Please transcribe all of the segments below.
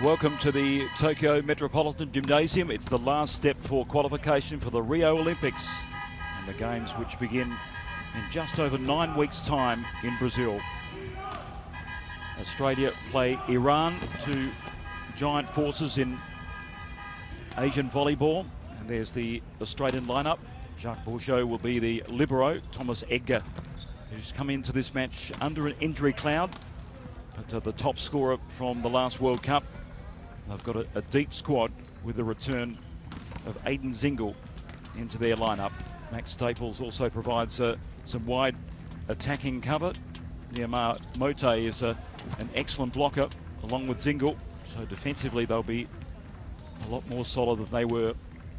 Welcome to the Tokyo Metropolitan Gymnasium. It's the last step for qualification for the Rio Olympics and the games which begin in just over 9 weeks' time in Brazil. Australia play Iran, two giant forces in Asian volleyball. And there's the Australian lineup. Jacques Bourgeot will be the libero. Thomas Edgar, who's come into this match under an injury cloud, but the top scorer from the last World Cup. They've got a deep squad with the return of Aidan Zingle into their lineup. Max Staples also provides some wide attacking cover. Niamar Mote is an excellent blocker along with Zingle. So defensively they'll be a lot more solid than they were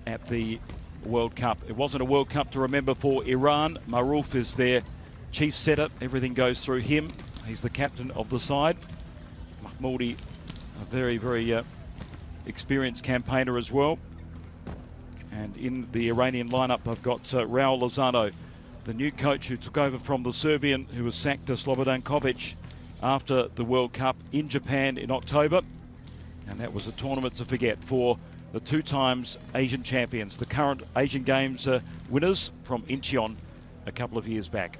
at the World Cup. It wasn't a World Cup to remember for Iran. Marouf is their chief setter. Everything goes through him. He's the captain of the side. Mahmoudi, a very, very experienced campaigner as well. And in the Iranian lineup, I've got Raul Lozano, the new coach who took over from the Serbian who was sacked to Slobodan Kovic after the World Cup in Japan in October. And that was a tournament to forget for the 2 times Asian champions, the current Asian Games winners from Incheon a couple of years back.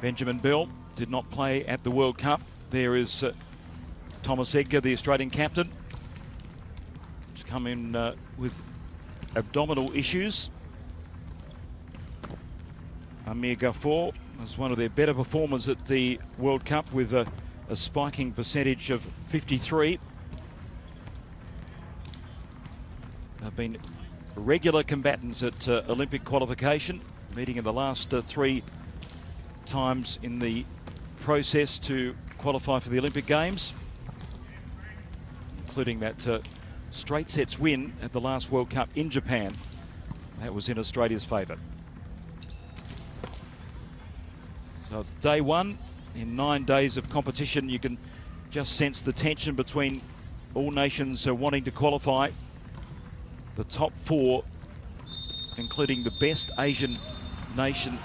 Benjamin Bell did not play at the World Cup. There is Thomas Edgar, the Australian captain. He's come in with abdominal issues. Amir Ghafour was one of their better performers at the World Cup with a spiking percentage of 53. They've been regular combatants at Olympic qualification, meeting in the last 3 times in the process to qualify for the Olympic Games, including that straight sets win at the last World Cup in Japan. That was in Australia's favour. So it's day 1 in 9 days of competition. You can just sense the tension between all nations wanting to qualify. The top 4, including the best Asian nation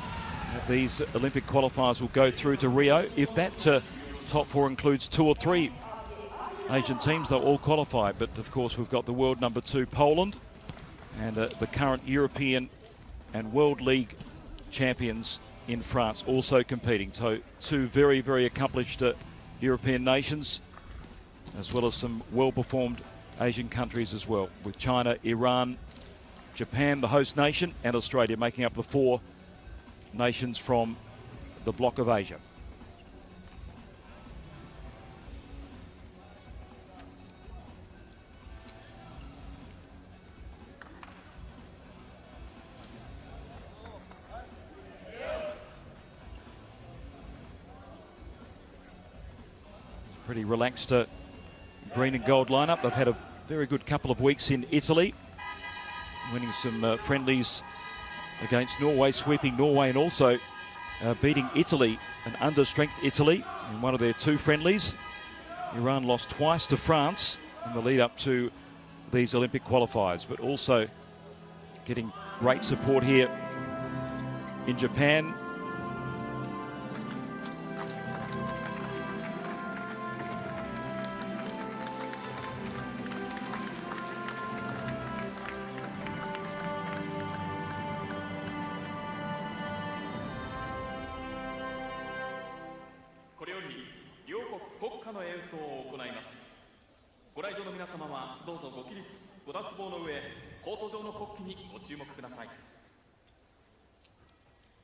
that these Olympic qualifiers will go through to Rio. If that top 4 includes 2 or 3 Asian teams, they'll all qualify. But of course we've got the world number 2 Poland and the current European and World League champions in France also competing. So 2 very, very accomplished European nations, as well as some well-performed Asian countries as well, with China, Iran, Japan, the host nation, and Australia making up the 4 nations from the bloc of Asia. Pretty relaxed green and gold lineup. They've had a very good couple of weeks in Italy, winning some friendlies against Norway, sweeping Norway, and also beating Italy, an under-strength Italy, in one of their 2 friendlies. Iran lost twice to France in the lead up to these Olympic qualifiers, but also getting great support here in Japan.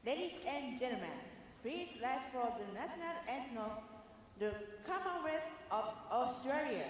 Ladies and gentlemen, please rise for the national anthem, the Commonwealth of Australia.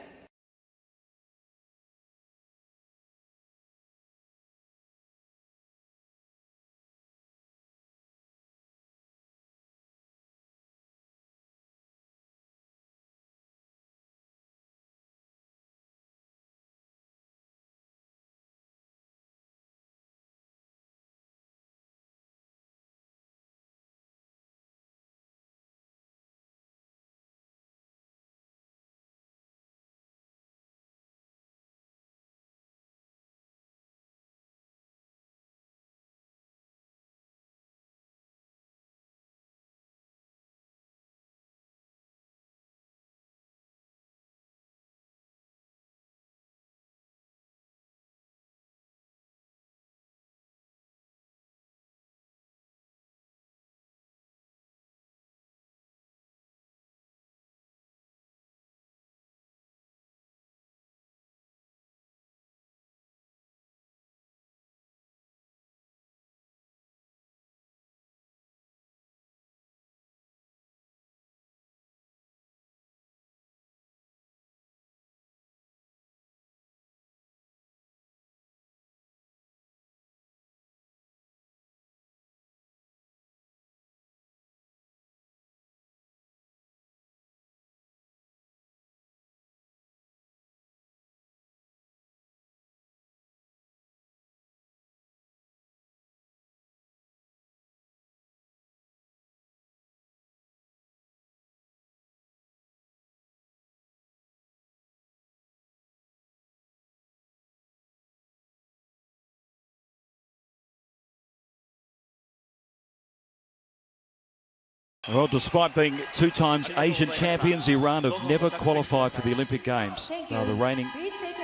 Well, despite being 2 times Asian champions, Iran have never qualified for the Olympic Games. They're the reigning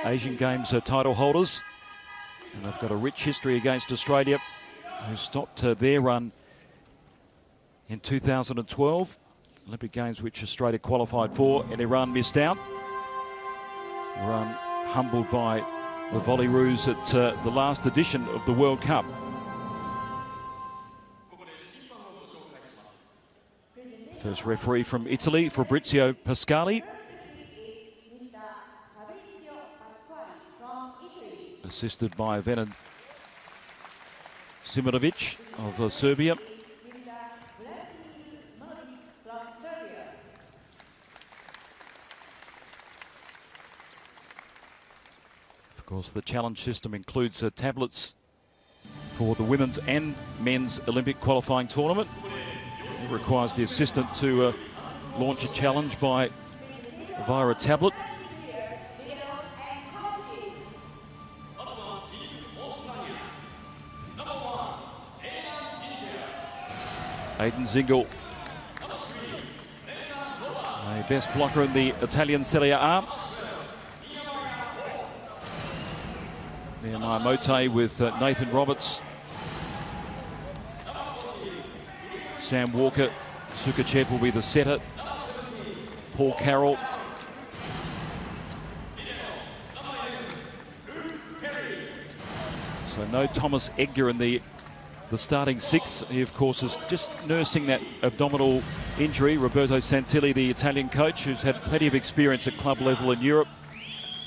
Asian Games title holders. And they've got a rich history against Australia, who stopped their run in 2012. Olympic Games which Australia qualified for, and Iran missed out. Iran humbled by the Volleyroos at the last edition of the World Cup. First referee from Italy, Fabrizio Pascali. Assisted by Venan Simonovic of Serbia. Of course, the challenge system includes tablets for the women's and men's Olympic qualifying tournament. It requires the assistant to launch a challenge via a tablet. Aidan Zingel, a best blocker in the Italian Serie A. Nehemiah Mote with Nathan Roberts. Sam Walker, Sukachev will be the setter. Paul Carroll. So no Thomas Edgar in the starting 6. He, of course, is just nursing that abdominal injury. Roberto Santilli, the Italian coach, who's had plenty of experience at club level in Europe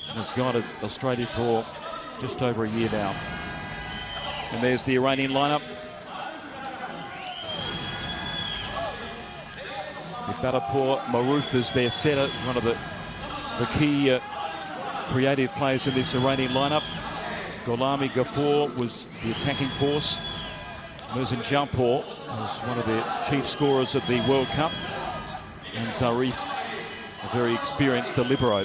and has guided Australia for just over a year now. And there's the Iranian lineup. Badapur Maroof is their setter, one of the key creative players in this Iranian lineup. Gholami Ghafour was the attacking force. Mersin Jampur was one of the chief scorers at the World Cup. And Zarif, a very experienced libero.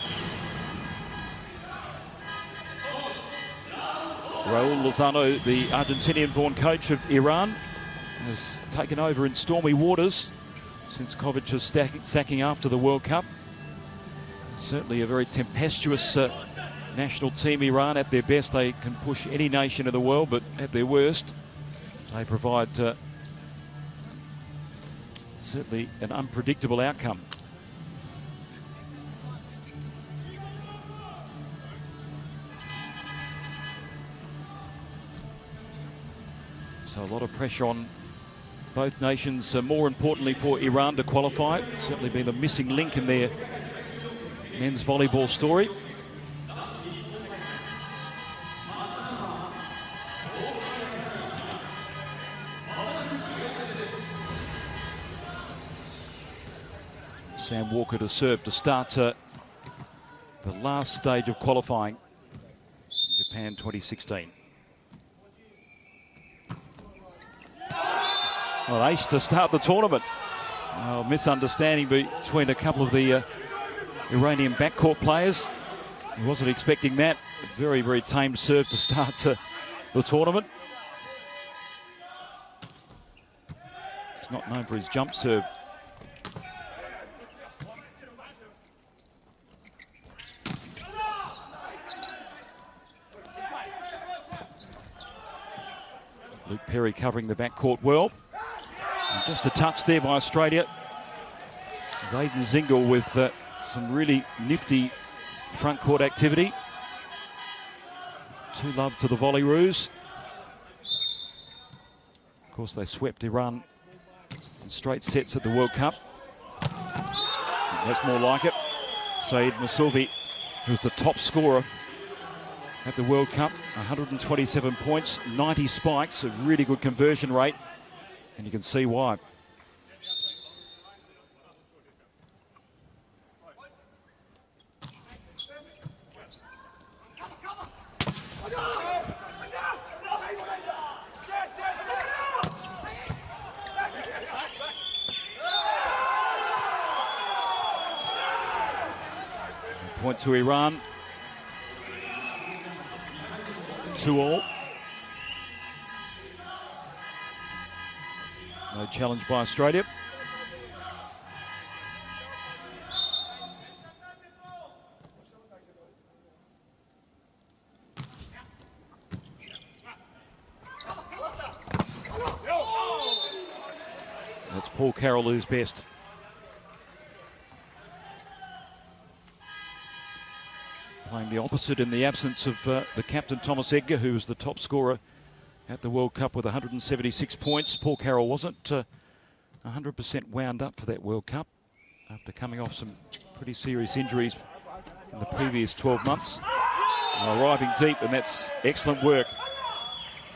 Raul Lozano, the Argentinian-born coach of Iran, has taken over in stormy waters since Kovic's sacking after the World Cup. Certainly a very tempestuous national team, Iran. At their best, they can push any nation in the world, but at their worst, they provide certainly an unpredictable outcome. So a lot of pressure on both nations, more importantly for Iran to qualify. It's certainly been the missing link in their men's volleyball story. Sam Walker to serve to start the last stage of qualifying in Japan 2016. Well, ace to start the tournament. Misunderstanding between a couple of the Iranian backcourt players. He wasn't expecting that. A very, very tame serve to start the tournament. He's not known for his jump serve. Luke Perry covering the backcourt well. And just a touch there by Australia. Aidan Zingel with some really nifty front court activity. 2-love to the Volleyroos. Of course, they swept Iran in straight sets at the World Cup. That's more like it. Saeed Mousavi, who's the top scorer at the World Cup, 127 points, 90 spikes, a really good conversion rate, and you can see why. Point to Iran. 2-all. No challenge by Australia. Paul Carroll who's best. Playing the opposite in the absence of the captain Thomas Edgar, who was the top scorer at the World Cup with 176 points. Paul Carroll wasn't 100% wound up for that World Cup after coming off some pretty serious injuries in the previous 12 months. Arriving deep, and that's excellent work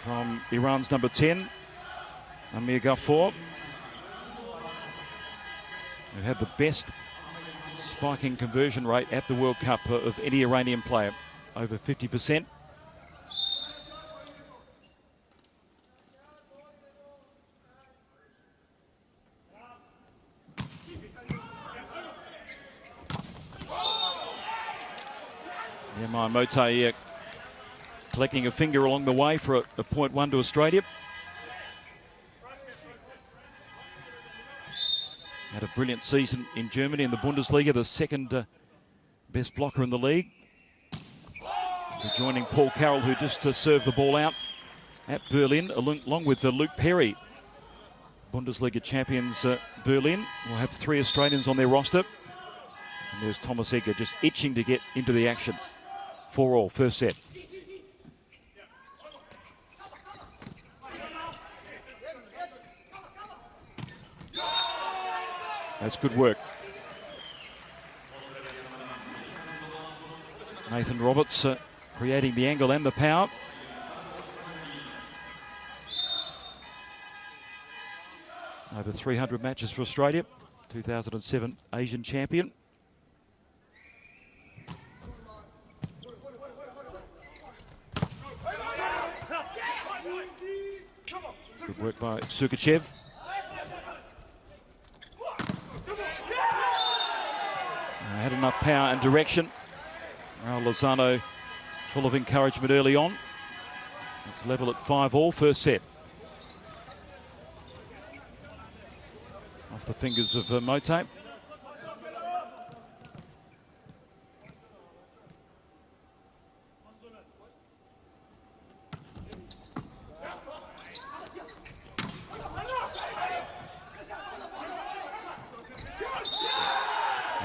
from Iran's number 10, Amir Ghafour, who had the best spiking conversion rate at the World Cup of any Iranian player, over 50%. Yamai Mote collecting a finger along the way for a 0.1 to Australia. Had a brilliant season in Germany in the Bundesliga, the second best blocker in the league. Joining Paul Carroll, who just served the ball out at Berlin, along with Luke Perry. Bundesliga champions Berlin will have 3 Australians on their roster. And there's Thomas Edgar just itching to get into the action. 4-all, first set. That's good work. Nathan Roberts creating the angle and the power. Over 300 matches for Australia. 2007 Asian champion. Good work by Sukachev. Had enough power and direction. Raul Lozano full of encouragement early on. It's level at 5-all, first set. Off the fingers of Mote.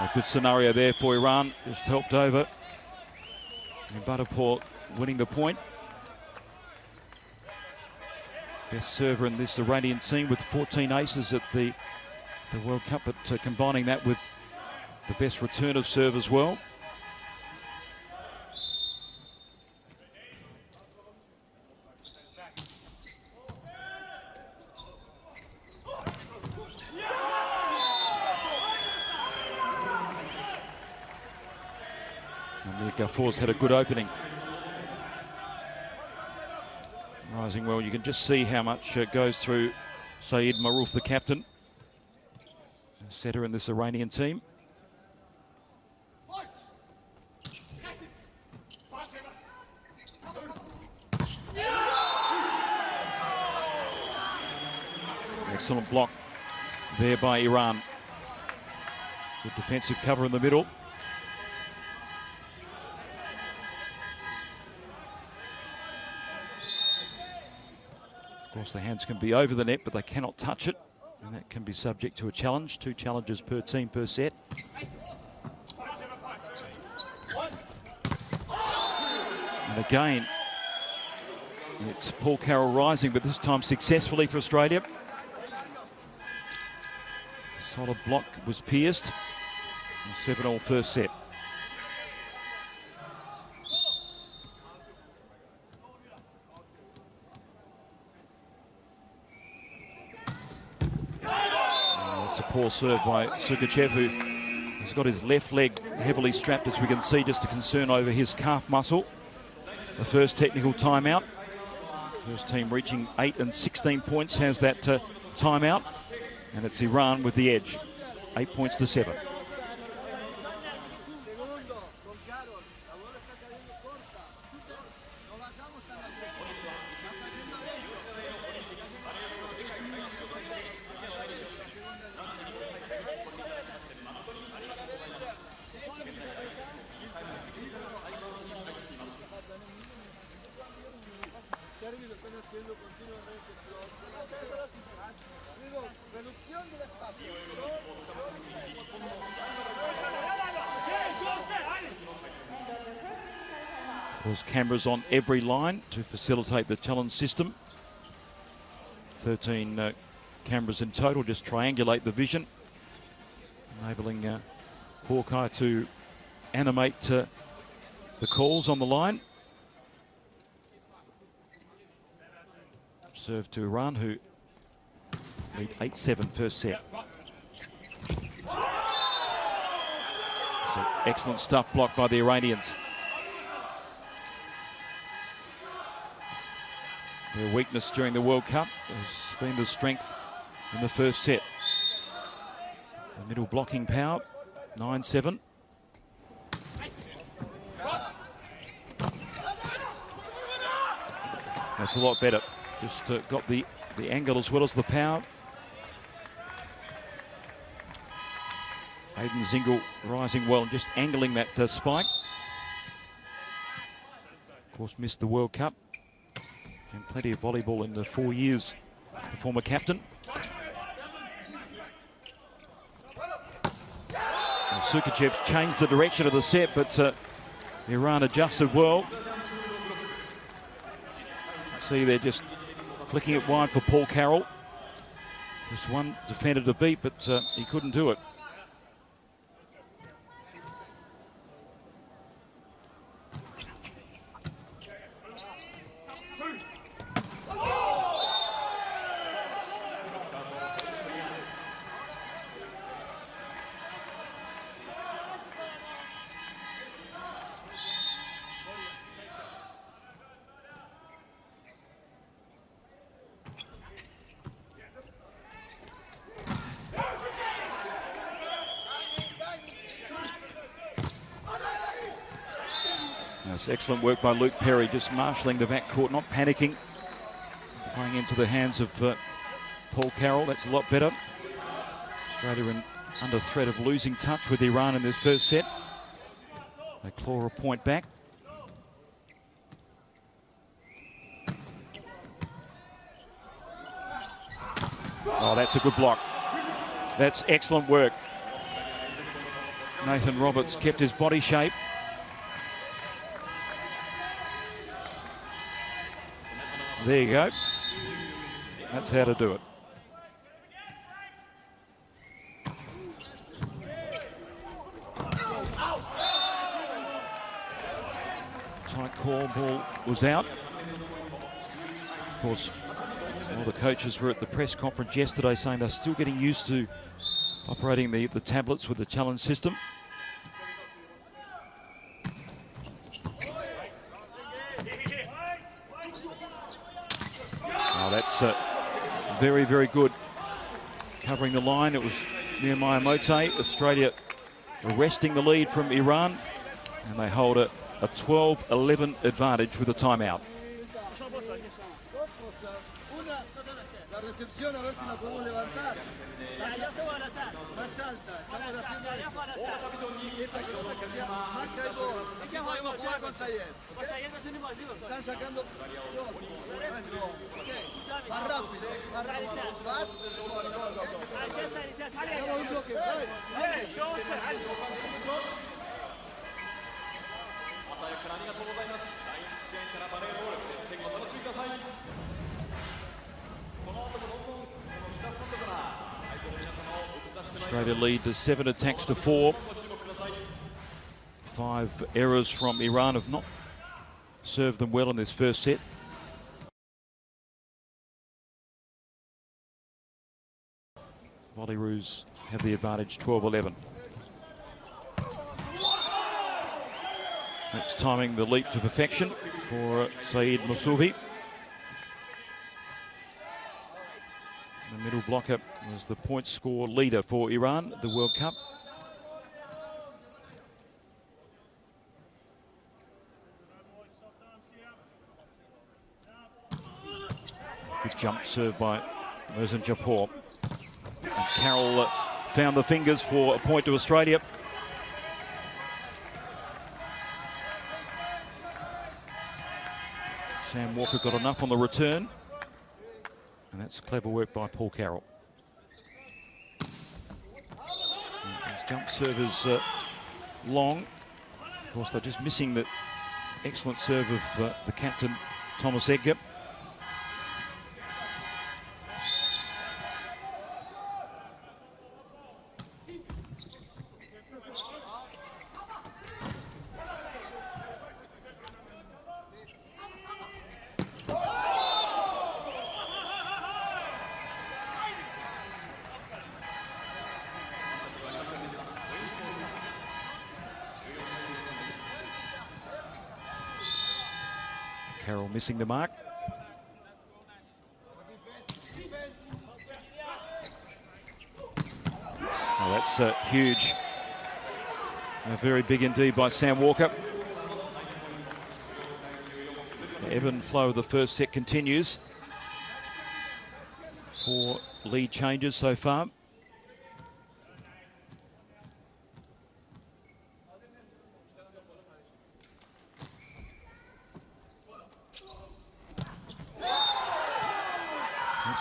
A good scenario there for Iran, just helped over. And Butterport winning the point. Best server in this Iranian team with 14 aces at the World Cup, but combining that with the best return of serve as well. Ghafour's had a good opening. Rising well, you can just see how much goes through Saeed Marouf, the captain, setter in this Iranian team. Excellent block there by Iran. Good defensive cover in the middle. Of course, the hands can be over the net, but they cannot touch it, and that can be subject to a challenge. 2 challenges per team per set. And again, it's Paul Carroll rising, but this time successfully for Australia. Solid block was pierced. 7-all first set. Poor serve by Sukachev, who has got his left leg heavily strapped, as we can see, just a concern over his calf muscle. The first technical timeout. First team reaching 8 and 16 points has that timeout, and it's Iran with the edge, 8 points to 7. Reducción de la Of course, cameras on every line to facilitate the challenge system. 13 cameras in total, just triangulate the vision, enabling Hawkeye to animate the calls on the line. Serve to Iran, who lead 8-7 first set. So excellent stuff blocked by the Iranians. Their weakness during the World Cup has been the strength in the first set. The middle blocking power, 9-7. That's a lot better. Just got the angle as well as the power. Aiden Zingle rising well and just angling that spike. Of course, missed the World Cup. And plenty of volleyball in the 4 years, the former captain. Sukachev changed the direction of the set, but Iran adjusted well. See, they're just flicking it wide for Paul Carroll. Just one defender to beat, but he couldn't do it. That's excellent work by Luke Perry, just marshalling the backcourt, not panicking. Playing into the hands of Paul Carroll, that's a lot better. Australia under threat of losing touch with Iran in this first set. They claw a point back. Oh, that's a good block. That's excellent work. Nathan Roberts kept his body shape. There you go. That's how to do it. Tight call, ball was out. Of course, all the coaches were at the press conference yesterday saying they're still getting used to operating the tablets with the challenge system. Oh, that's very, very good. Covering the line, it was Nehemiah Mote. Australia arresting the lead from Iran, and they hold a 12-11 advantage with a timeout. Australia lead to 7 attacks to 4. 5 errors from Iran have not served them well in this first set. Volleyball have the advantage, 12-11. That's timing the leap to perfection for Saeed Moussouvi. The middle blocker was the point score leader for Iran at the World Cup. Good jump serve by Mersin Japor. And Carroll found the fingers for a point to Australia. Sam Walker got enough on the return. And that's clever work by Paul Carroll. His jump serve is long. Of course, they're just missing the Excellent serve of the captain, Thomas Edgar. Carroll missing the mark. Oh, that's huge. Very big indeed by Sam Walker. The ebb and flow of the first set continues. 4 lead changes so far.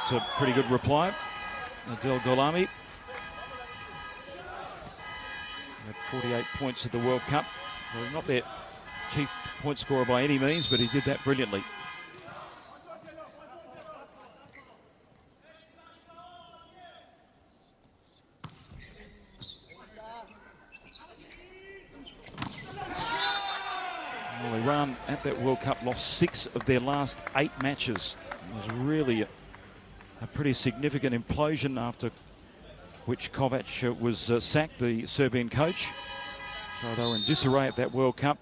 That's a pretty good reply. Adel Golami had 48 points at the World Cup. Well, not their chief point scorer by any means, but he did that brilliantly. Well, Iran at that World Cup lost 6 of their last 8 matches. It was really a pretty significant implosion, after which Kovac was sacked, the Serbian coach. So they were in disarray at that World Cup.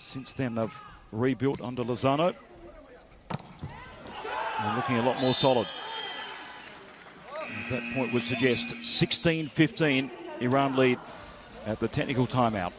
Since then they've rebuilt under Lozano. And looking a lot more solid, as that point would suggest. 16-15, Iran lead at the technical timeout.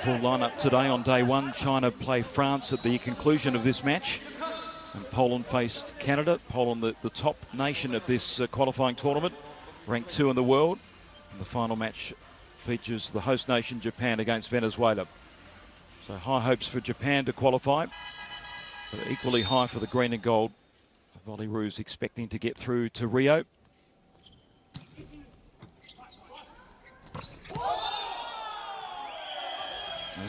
Full lineup today on day 1. China play France at the conclusion of this match. And Poland faced Canada. Poland, the top nation of this qualifying tournament, ranked 2 in the world. And the final match features the host nation, Japan, against Venezuela. So high hopes for Japan to qualify, but equally high for the green and gold Volleyroos, expecting to get through to Rio.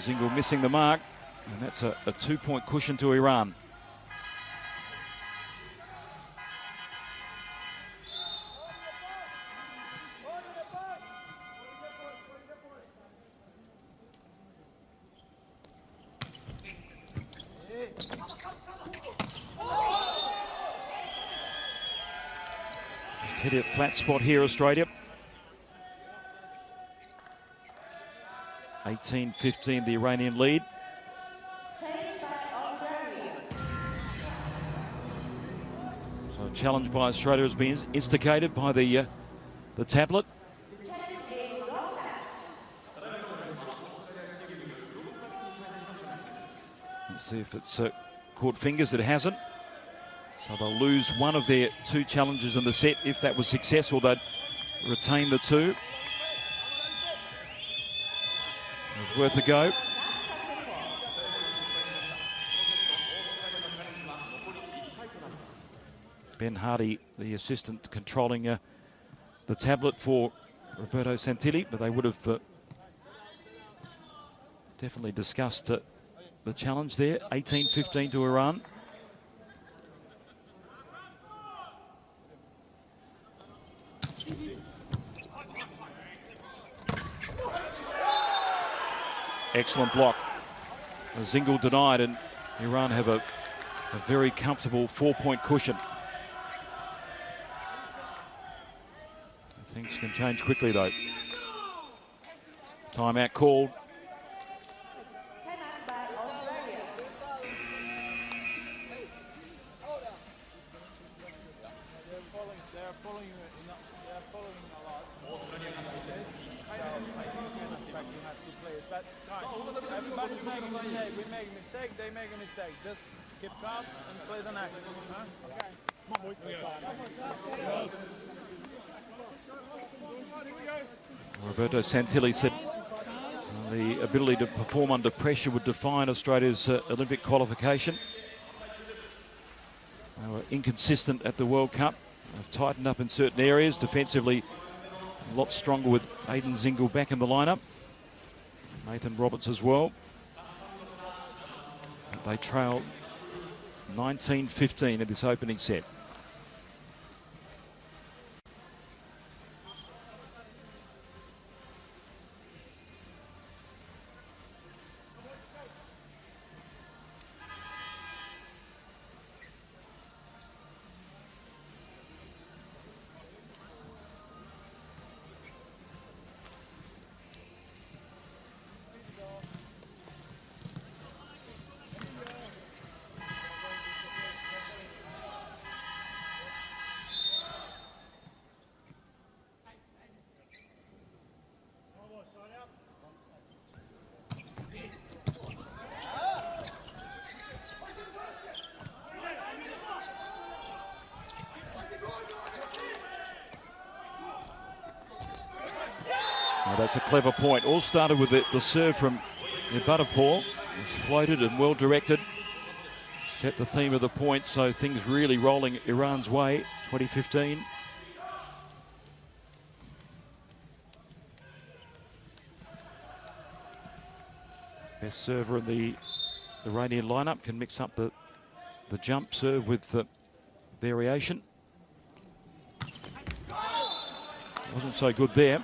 Zingle missing the mark, and that's a 2-point cushion to Iran. Just hit a flat spot here, Australia. 18-15, the Iranian lead. So a challenge by Australia has been instigated by the tablet. Let's see if it's caught fingers. It hasn't. So they'll lose one of their 2 challenges in the set. If that was successful, they'd retain the 2. It was worth a go. Ben Hardy, the assistant, controlling the tablet for Roberto Santilli, but they would have definitely discussed the challenge there. 18-15 to Iran. Excellent block. Zingle denied, and Iran have a very comfortable 4-point cushion. Things can change quickly though. Timeout called. Everybody's making a mistake. We make a mistake, they make a mistake. Just keep calm and play the next. Huh? Okay. Roberto Santilli said the ability to perform under pressure would define Australia's Olympic qualification. They were inconsistent at the World Cup. They've tightened up in certain areas. Defensively, a lot stronger with Aidan Zingle back in the lineup. Nathan Roberts as well. They trail 19-15 in this opening set. Now that's a clever point. All started with the serve from Butterpaw. It's floated and well directed. Set the theme of the point, so things really rolling Iran's way. 2015. Best server in the Iranian lineup can mix up the jump serve with the variation. Wasn't so good there.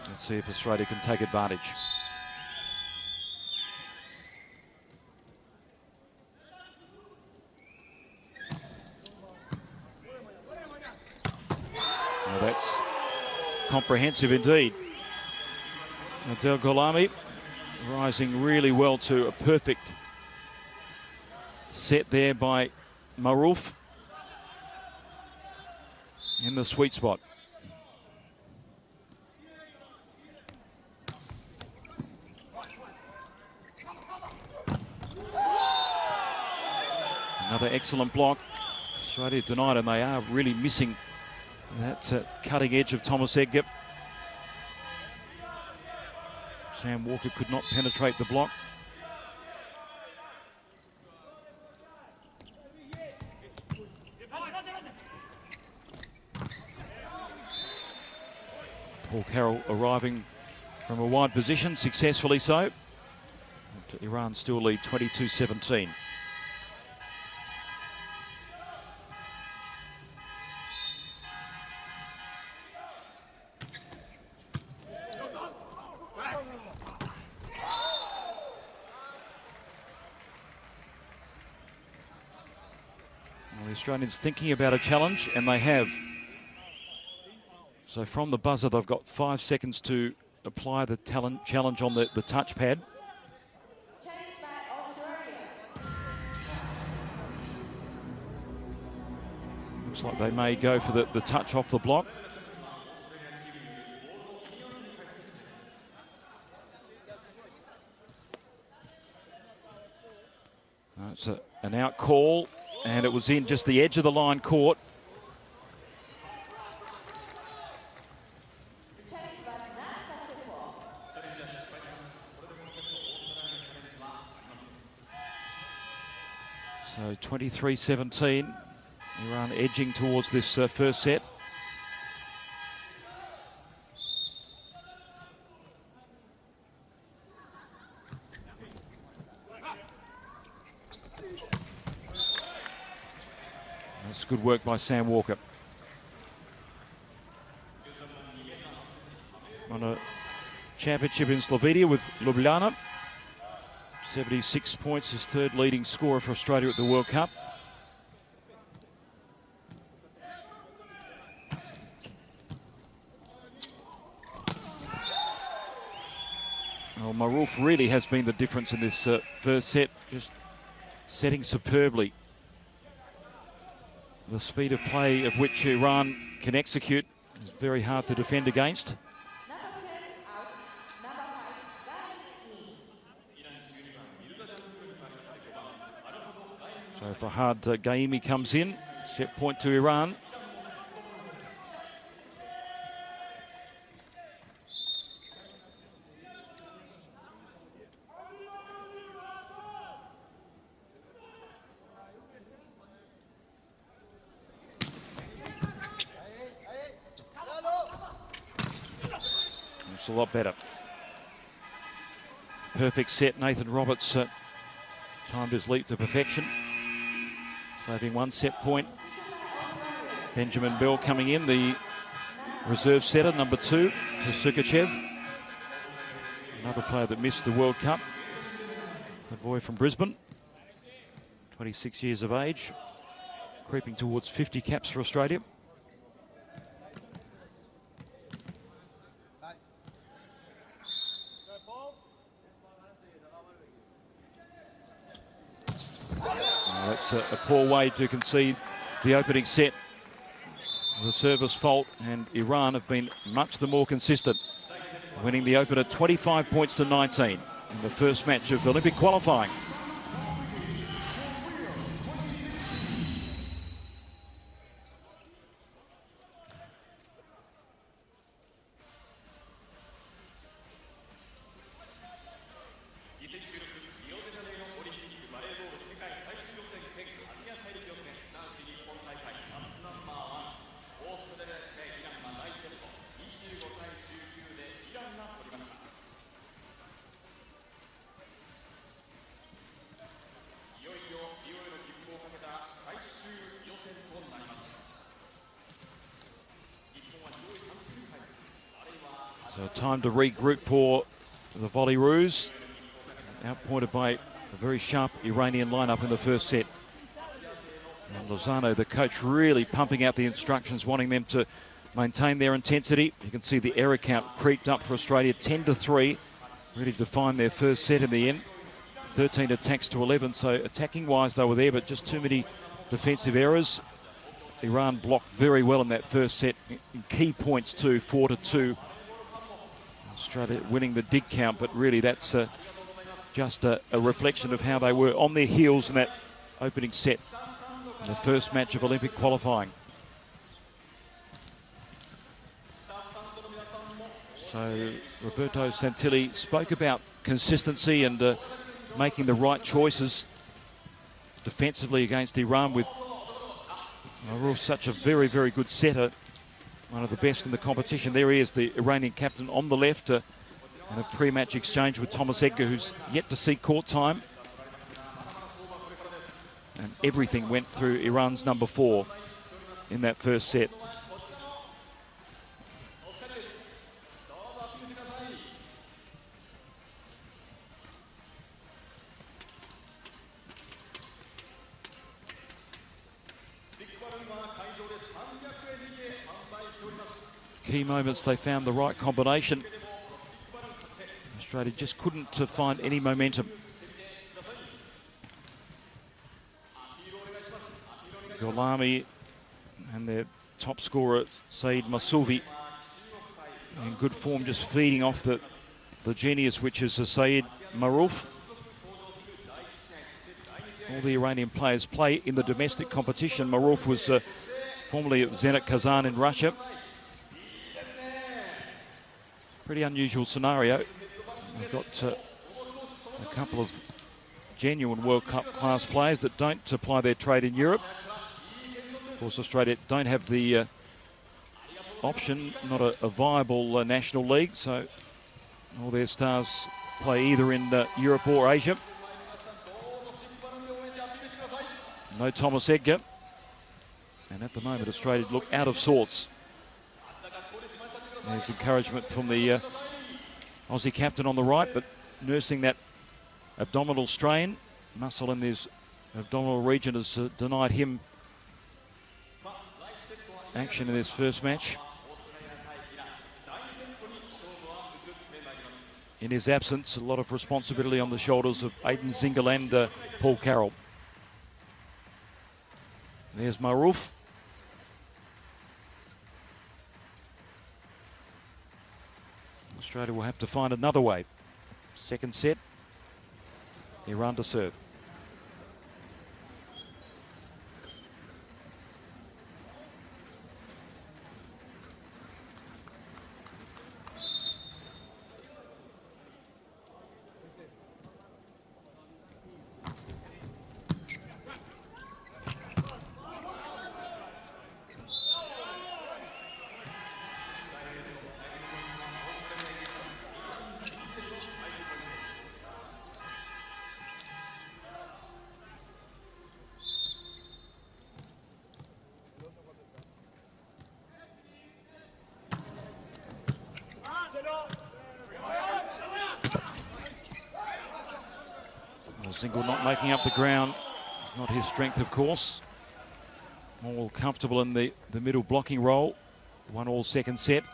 Let's see if Australia can take advantage. Well, that's comprehensive indeed. Adel Gholami rising really well to a perfect set there by Maruf in the sweet spot. Another excellent block. Australia denied, and they are really missing that cutting edge of Thomas Edgar. Sam Walker could not penetrate the block. Paul Carroll arriving from a wide position, successfully so. Iran still lead 22-17. Well, the Australians thinking about a challenge, and they have. So from the buzzer, they've got 5 seconds to apply the challenge on the touchpad. Looks like they may go for the touch off the block. It's an out call, and it was in just the edge of the line caught. So 23-17, Iran edging towards this first set. That's good work by Sam Walker. On a championship in Slovenia with Ljubljana. 76 points, his third leading scorer for Australia at the World Cup. Well, Maruf really has been the difference in this first set, just setting superbly. the speed of play of which Iran can execute is very hard to defend against. Number 10 out. Number 5, So Fahad Gaimi comes in, set point to Iran. It's a lot better. Perfect set. Nathan Roberts timed his leap to perfection, saving one set point. Benjamin Bell coming in, the reserve setter, number 2 to Sukachev. Another player that missed the World Cup. The boy from Brisbane, 26 years of age, creeping towards 50 caps for Australia. That's a poor way to concede the opening set. The service fault, and Iran have been much the more consistent, winning the opener 25 points to 19 in the first match of Olympic qualifying. So time to regroup for the Volleyball, outpointed by a very sharp Iranian lineup in the first set. And Lozano, the coach, really pumping out the instructions, wanting them to maintain their intensity. You can see the error count creeped up for Australia, 10-3, ready to find their first set in the end. 13 attacks to 11, so attacking-wise they were there, but just too many defensive errors. Iran blocked very well in that first set, in key points too, 4-2. Australia winning the dig count, but really that's just a reflection of how they were on their heels in that opening set in the first match of Olympic qualifying. So Roberto Santilli spoke about consistency and making the right choices defensively against Iran, with Maruf such a very, very good setter. One of the best in the competition. There he is, the Iranian captain on the left, and a pre-match exchange with Thomas Edgar, who's yet to see court time. And everything went through Iran's number 4 in that first set. Key moments, they found the right combination. Australia just couldn't find any momentum. Golami and their top scorer, Saeed Masouvi, in good form, just feeding off the genius which is Saeed Maruf. All the Iranian players play in the domestic competition. Maruf was formerly at Zenit Kazan in Russia. Pretty unusual scenario. We've got a couple of genuine World Cup class players that don't apply their trade in Europe. Of course, Australia don't have the option, not a viable national league, so all their stars play either in Europe or Asia. No Thomas Edgar. And at the moment, Australia look out of sorts. There's encouragement from the Aussie captain on the right, but nursing that abdominal strain. Muscle in his abdominal region has denied him action in this first match. In his absence, a lot of responsibility on the shoulders of Aidan Zingle and Paul Carroll. There's Maruf. Australia will have to find another way. Second set, Iran to serve. Single not making up the ground, not his strength, of course. More comfortable in the middle blocking role. 1-1 second set.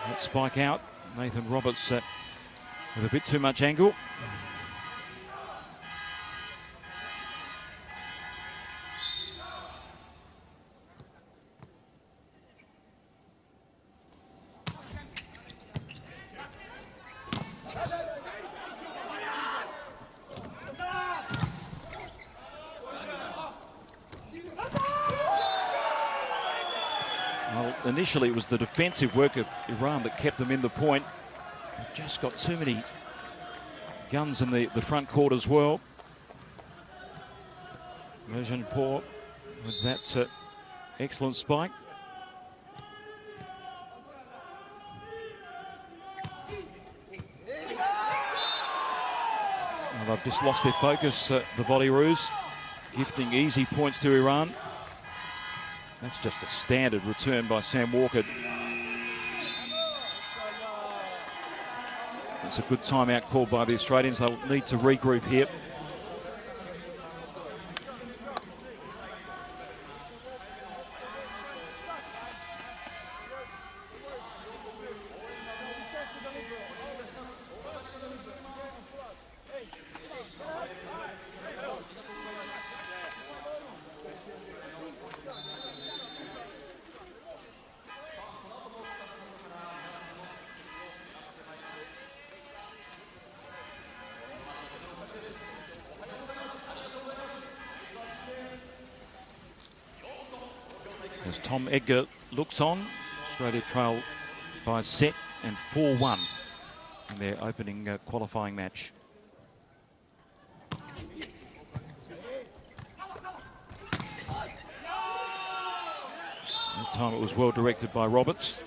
That spike out. Nathan Roberts with a bit too much angle. Well, initially it was the defensive work of Iran that kept them in the point. They've just got too many guns in the front court as well. Merjan Poor with that excellent spike. Well, they've just lost their focus, the Volleyroos, gifting easy points to Iran. That's just a standard return by Sam Walker. It's a good timeout called by the Australians. They'll need to regroup here. As Tom Edgar looks on, Australia trail by a set and 4-1 in their opening qualifying match. That time it was well directed by Roberts.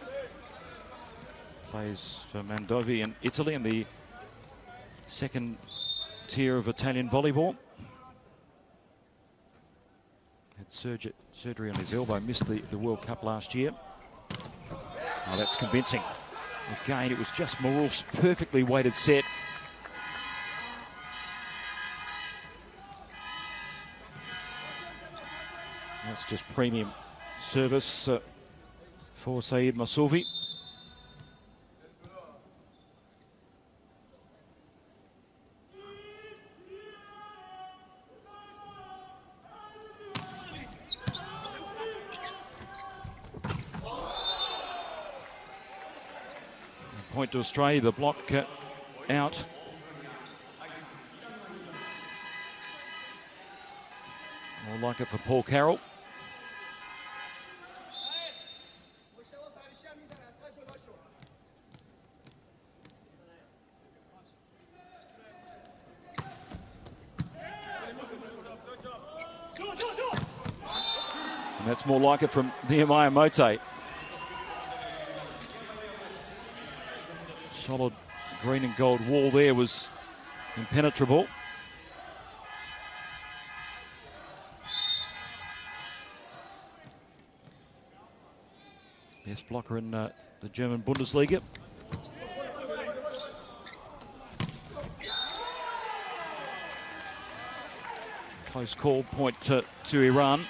Plays for Mandovi in Italy in the second tier of Italian volleyball. Had surgery on his elbow, missed the World Cup last year. Oh, that's convincing. Again, it was just Marulf's perfectly weighted set. That's just premium service for Saeed Masoufi. Point to Australia, the block out. More like it for Paul Carroll. And that's more like it from Nehemiah Mote. Solid green and gold wall there was impenetrable. Best blocker in the German Bundesliga. Close call, point to Iran.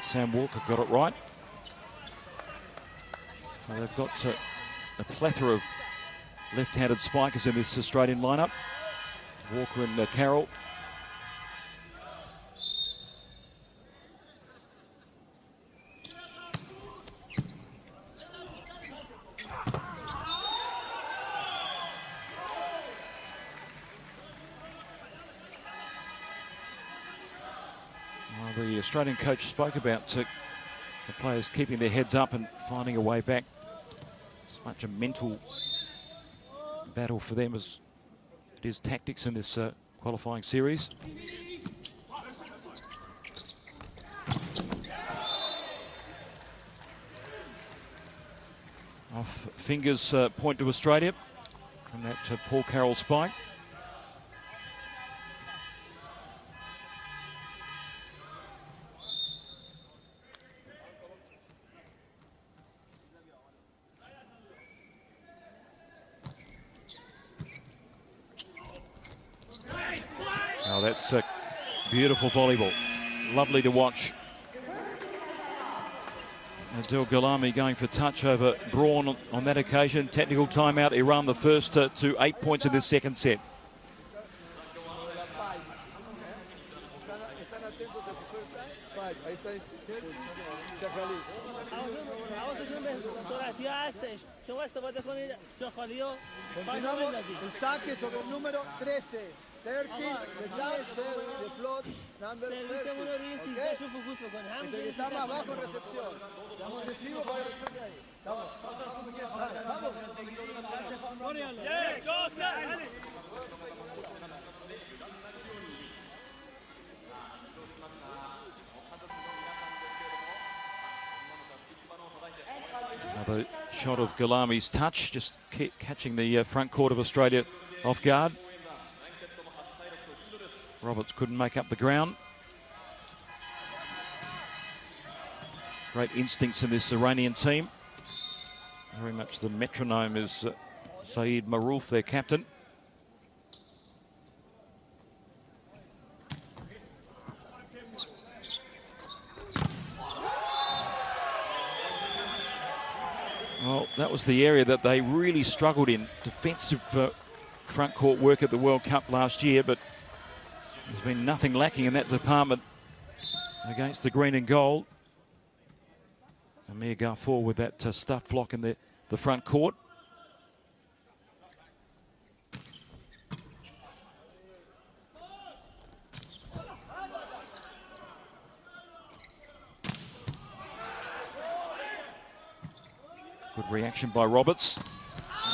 And Sam Walker got it right. So they've got a plethora of left-handed spikers in this Australian lineup. Walker and Carroll. Well, the Australian coach spoke about the players keeping their heads up and finding a way back. It's much a mental battle for them as it is tactics in this qualifying series. Off fingers point to Australia from that Paul Carroll spike. Oh, that's beautiful volleyball. Lovely to watch. Adil Ghalami going for touch over Braun on that occasion. Technical timeout. Iran the first to 8 points in this second set. El saque sobre el número 13. 13, the jump, the float, number 13. Okay? Es el que está más bajo en recepción. Estamos recibo para recepción ahí. Vamos. Another shot of Ghalami's touch, just catching the front court of Australia off guard. Roberts couldn't make up the ground. Great instincts in this Iranian team. Very much the metronome is Saeed Marouf, their captain. Well, that was the area that they really struggled in. Defensive front court work at the World Cup last year, but there's been nothing lacking in that department against the green and gold. Amir Ghafour with that stuffed block in the front court. Good reaction by Roberts.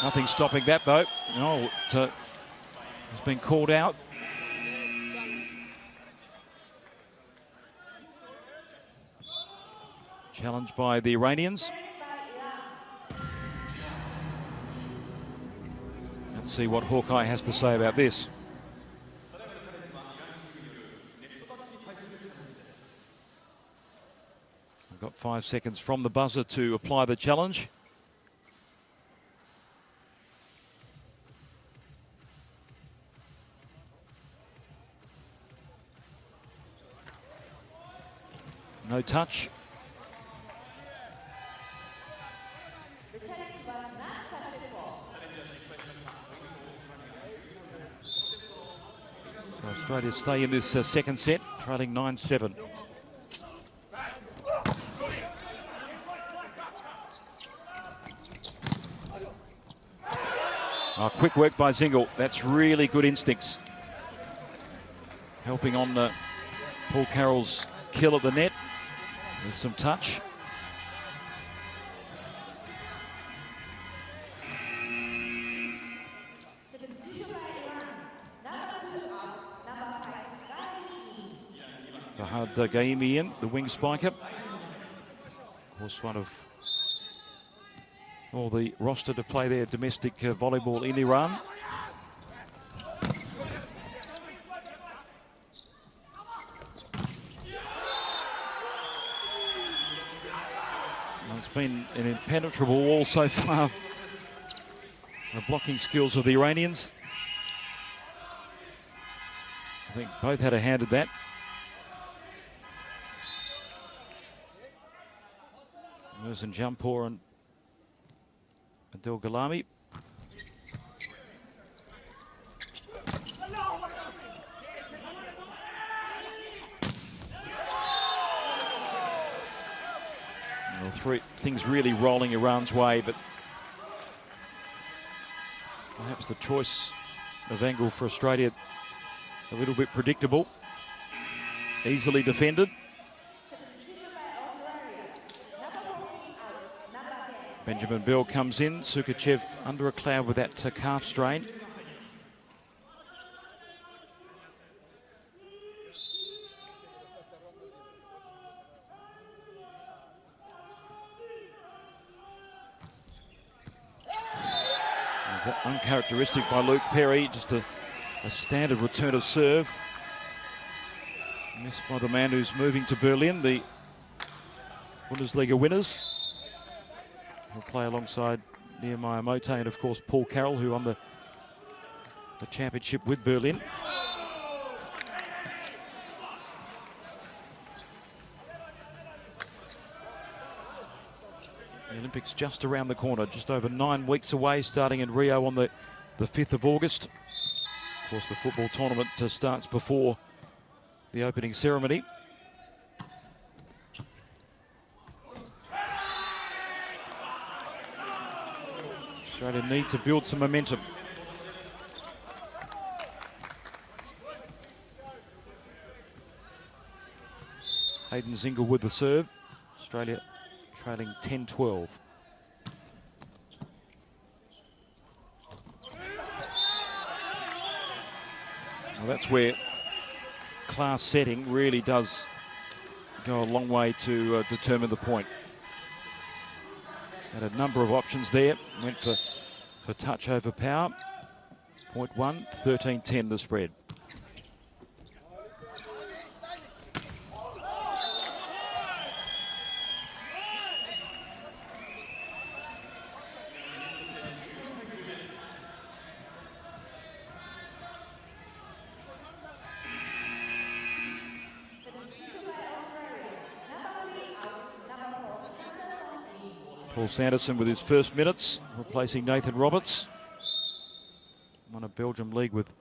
Nothing stopping that though. No, it has been called out. Challenged by the Iranians. Let's see what Hawkeye has to say about this. We've got 5 seconds from the buzzer to apply the challenge. No touch. Australia stay in this second set, trailing 9-7. Quick work by Zingle. That's really good instincts. Helping on Paul Carroll's kill at the net with some touch. Fahad Gaimi in, the wing spiker. Of course, one of all the roster to play their domestic volleyball in Iran. Well, it's been an impenetrable wall so far. The blocking skills of the Iranians. I think both had a hand at that. Murzan Jampur and Adil Galami. Well, three things really rolling Iran's way, but perhaps the choice of angle for Australia a little bit predictable. Easily defended. Benjamin Bell comes in. Sukachev under a cloud with that calf strain. Uncharacteristic by Luke Perry, just a standard return of serve. Missed by the man who's moving to Berlin, the Bundesliga winners. He'll play alongside Nehemiah Mote and of course Paul Carroll, who won the championship with Berlin. The Olympics just around the corner, just over 9 weeks away, starting in Rio on the 5th of August. Of course, the football tournament starts before the opening ceremony. Australia need to build some momentum. Hayden Zingle with the serve. Australia trailing 10-12. Well, that's where class setting really does go a long way to determine the point. Had a number of options there. Went for touch over power. Point one, 13-10 the spread. Paul Sanderson with his first minutes, replacing Nathan Roberts. Won a Belgium league with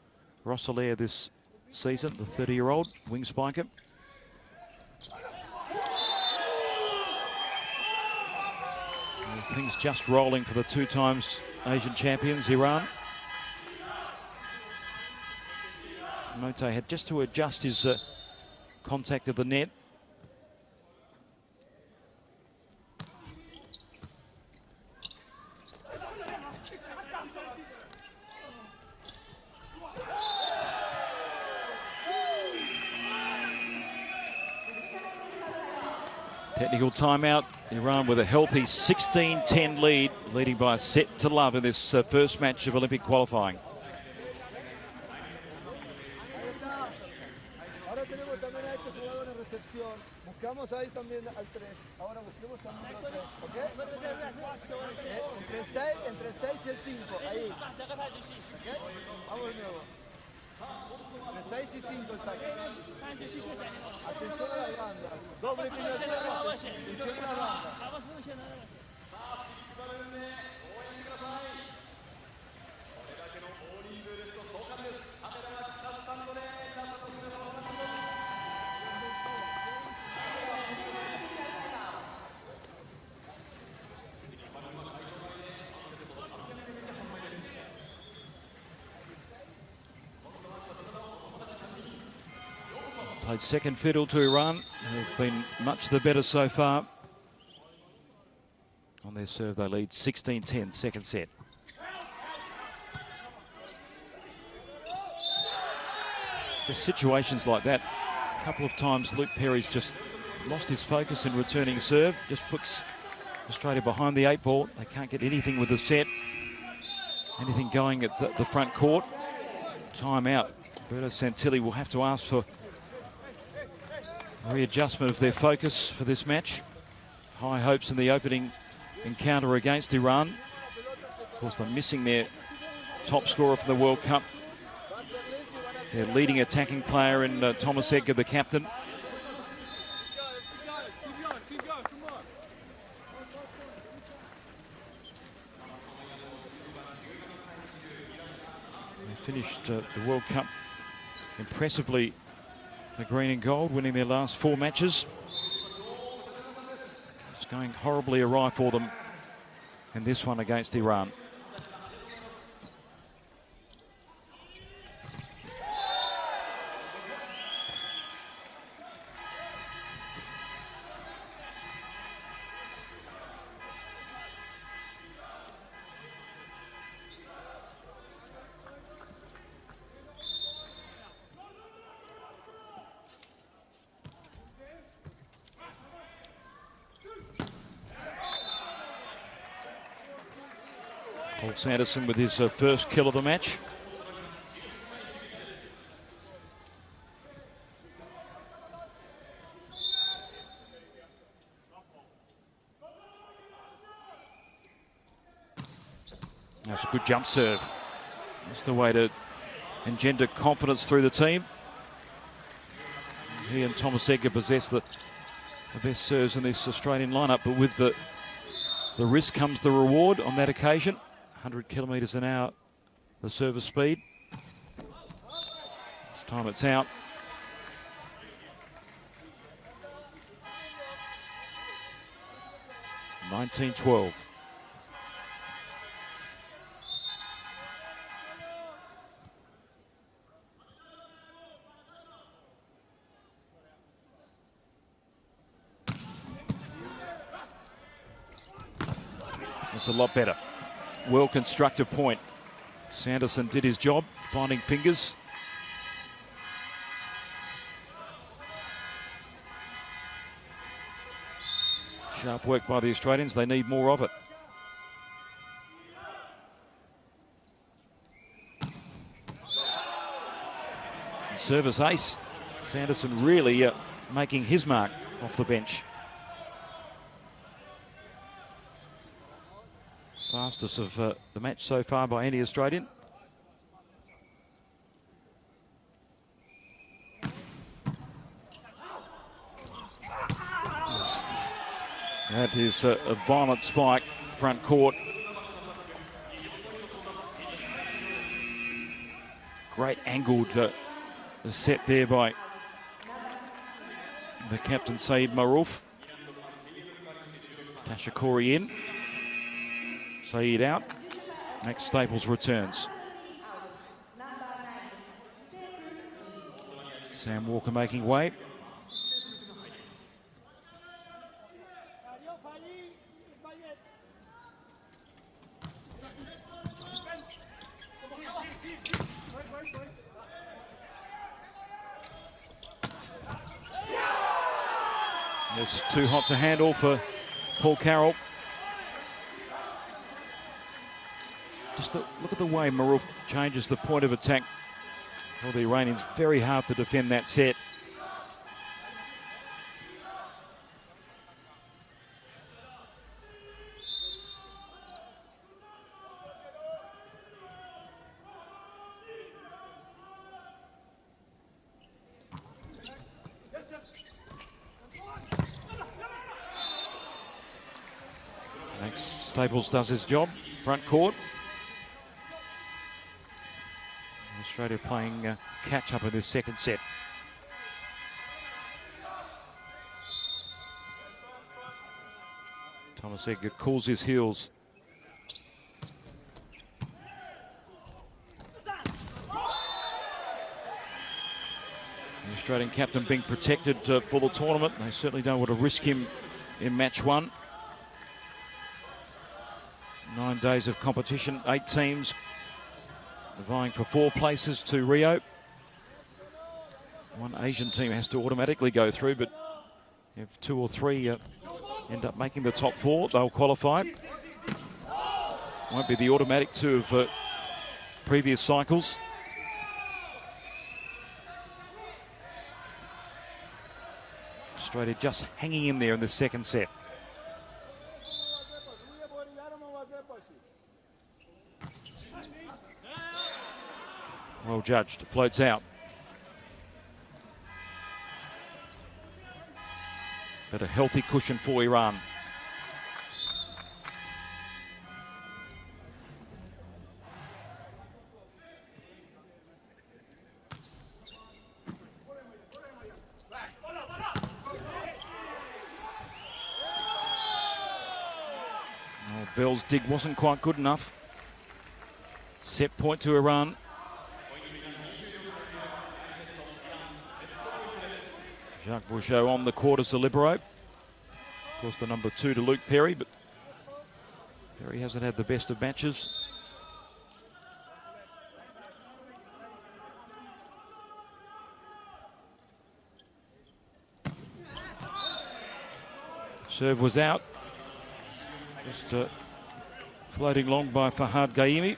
Rosselaire this season, the 30-year-old wing spiker. And things just rolling for the 2 times Asian champions, Iran. Mote had just to adjust his contact of the net. Technical timeout. Iran with a healthy 16-10 lead, leading by a set to love in this first match of Olympic qualifying. Buscamos ahí también al 3. Ahora busquemos al número 3, ¿ok? Entre el 6 y el 5, ahí. ¿Ok? Vamos de nuevo. Entre 6 y 5 el saque. Atención a la banda. Doble penetración. Atención a la banda. Played second fiddle to Iran. They've been much the better so far. On their serve, they lead 16-10, second set. There's situations like that. A couple of times Luke Perry's just lost his focus in returning serve. Just puts Australia behind the 8 ball. They can't get anything with the set. Anything going at the front court. Time out. Berto Santilli will have to ask for readjustment of their focus for this match. High hopes in the opening encounter against Iran. Of course, they're missing their top scorer from the World Cup. Their leading attacking player in Thomas Edgar, the captain. finished the World Cup impressively, the green and gold, winning their last 4 matches. It's going horribly awry for them in this one against Iran. Paul Sanderson with his first kill of the match. That's a good jump serve. That's the way to engender confidence through the team. He and Thomas Edgar possess the best serves in this Australian lineup, but with the risk comes the reward on that occasion. 100 kilometres an hour, the service speed. This time it's out. (19-12). That's a lot better. Well-constructed point. Sanderson did his job, finding fingers. Sharp work by the Australians. They need more of it. Service ace. Sanderson really making his mark off the bench. Fastest of the match so far by any Australian. That is a violent spike front court. Great angled set there by the captain Saeed Maroof. Tasha Corey in. Saeed out. Max Staples returns. Sam Walker making way. It's too hot to handle for Paul Carroll. Just look at the way Maroof changes the point of attack for the Iranians. Very hard to defend that set. Max Staples does his job, front court. Australia playing catch-up in this second set. Thomas Edgar cools his heels. The Australian captain being protected for the tournament. They certainly don't want to risk him in match one. 9 days of competition, 8 teams vying for 4 places to Rio. One Asian team has to automatically go through, but if 2 or 3 end up making the top 4, they'll qualify. Won't be the automatic 2 of previous cycles. Australia just hanging in there in the second set. Well judged, floats out. But a healthy cushion for Iran. Bell's dig wasn't quite good enough. Set point to Iran. Jacques Bourgeot on the court as the libero. Of course, the number 2 to Luke Perry, but Perry hasn't had the best of matches. Serve was out. Just floating long by Fahad Gaimi.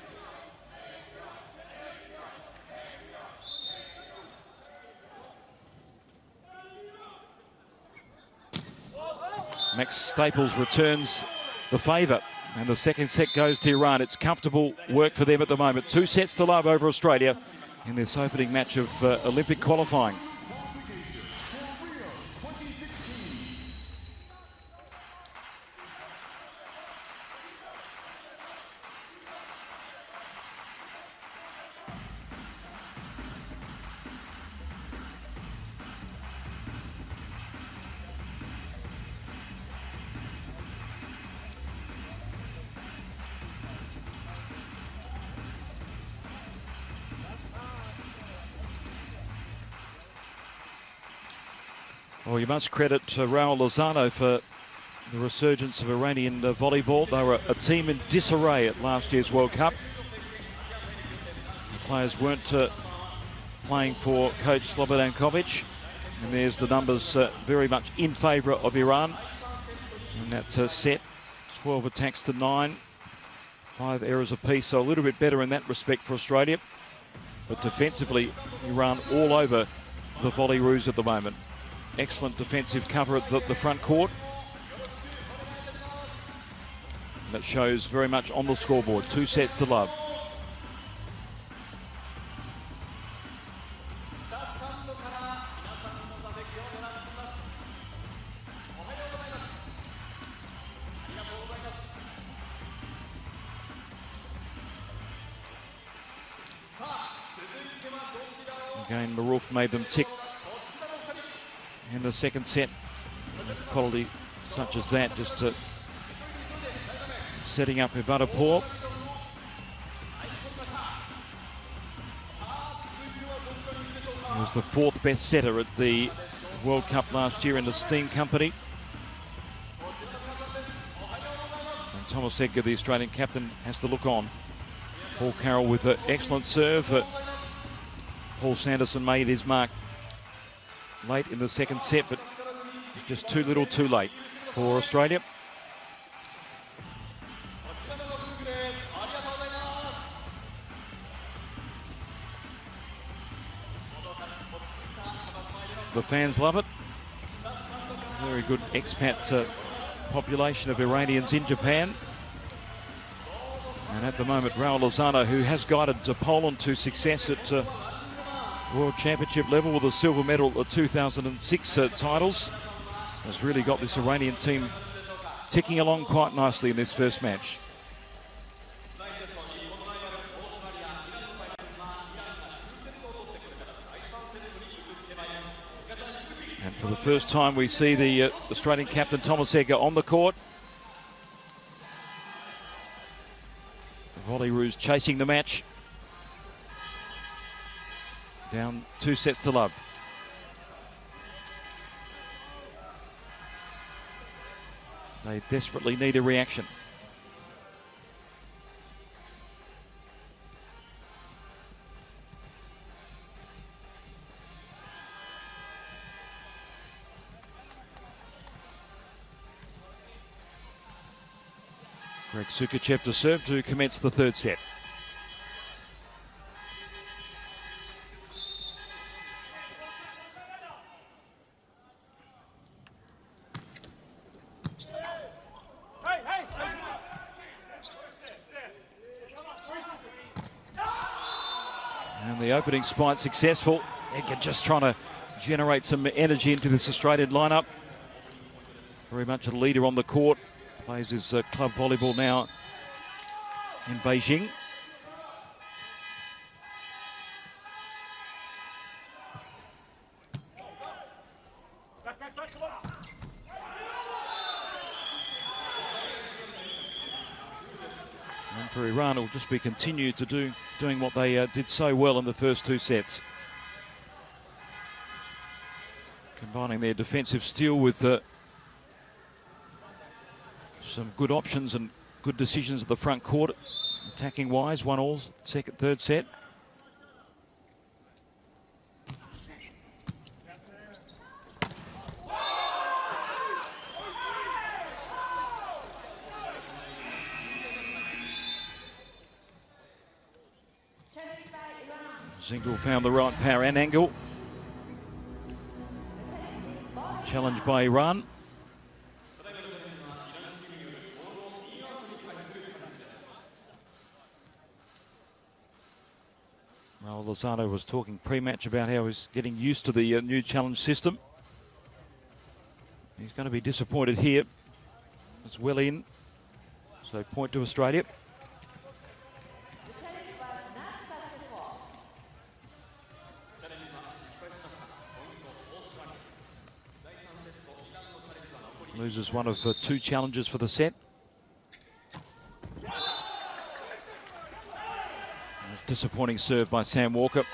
Max Staples returns the favour, and the second set goes to Iran. It's comfortable work for them at the moment. 2 sets to love over Australia in this opening match of Olympic qualifying. Well, you must credit Raul Lozano for the resurgence of Iranian volleyball. They were a team in disarray at last year's World Cup. The players weren't playing for coach Slobodan Kovic. And there's the numbers very much in favour of Iran. In that set, 12 attacks to 9. 5 errors apiece, so a little bit better in that respect for Australia. But defensively, Iran all over the Volleyroos at the moment. Excellent defensive cover at the front court. And that shows very much on the scoreboard. 2 sets to love. Again, Maroof made them tick in the second set. Quality such as that, just setting up Ibadapur. He was the 4th best setter at the World Cup last year in the Steam Company. And Thomas Edgar, the Australian captain, has to look on. Paul Carroll with an excellent serve. Paul Sanderson made his mark late in the second set, but just too little too late for Australia. The fans love it. Very good expat population of Iranians in Japan. And at the moment, Raul Lozano, who has guided Poland to success at World Championship level with a silver medal at the 2006 titles, has really got this Iranian team ticking along quite nicely in this first match. And for the first time we see the Australian captain Thomas Edgar on the court. The Volleyroos chasing the match. Down 2 sets to love. They desperately need a reaction. Greg Sukachev to serve to commence the 3rd set. And the opening spite successful. Edgar just trying to generate some energy into this Australian lineup. Very much a leader on the court. Plays his club volleyball now in Beijing. And for Iran, it will just be continued to doing what they did so well in the first two sets. Combining their defensive steel with some good options and good decisions at the front court. Attacking wise, 1-1, third set. Zingle found the right power and angle. Challenged by Iran. Raul Lozano was talking pre-match about how he's getting used to the new challenge system. He's going to be disappointed here. It's well in. So point to Australia. Loses one of two challenges for the set. Disappointing serve by Sam Walker.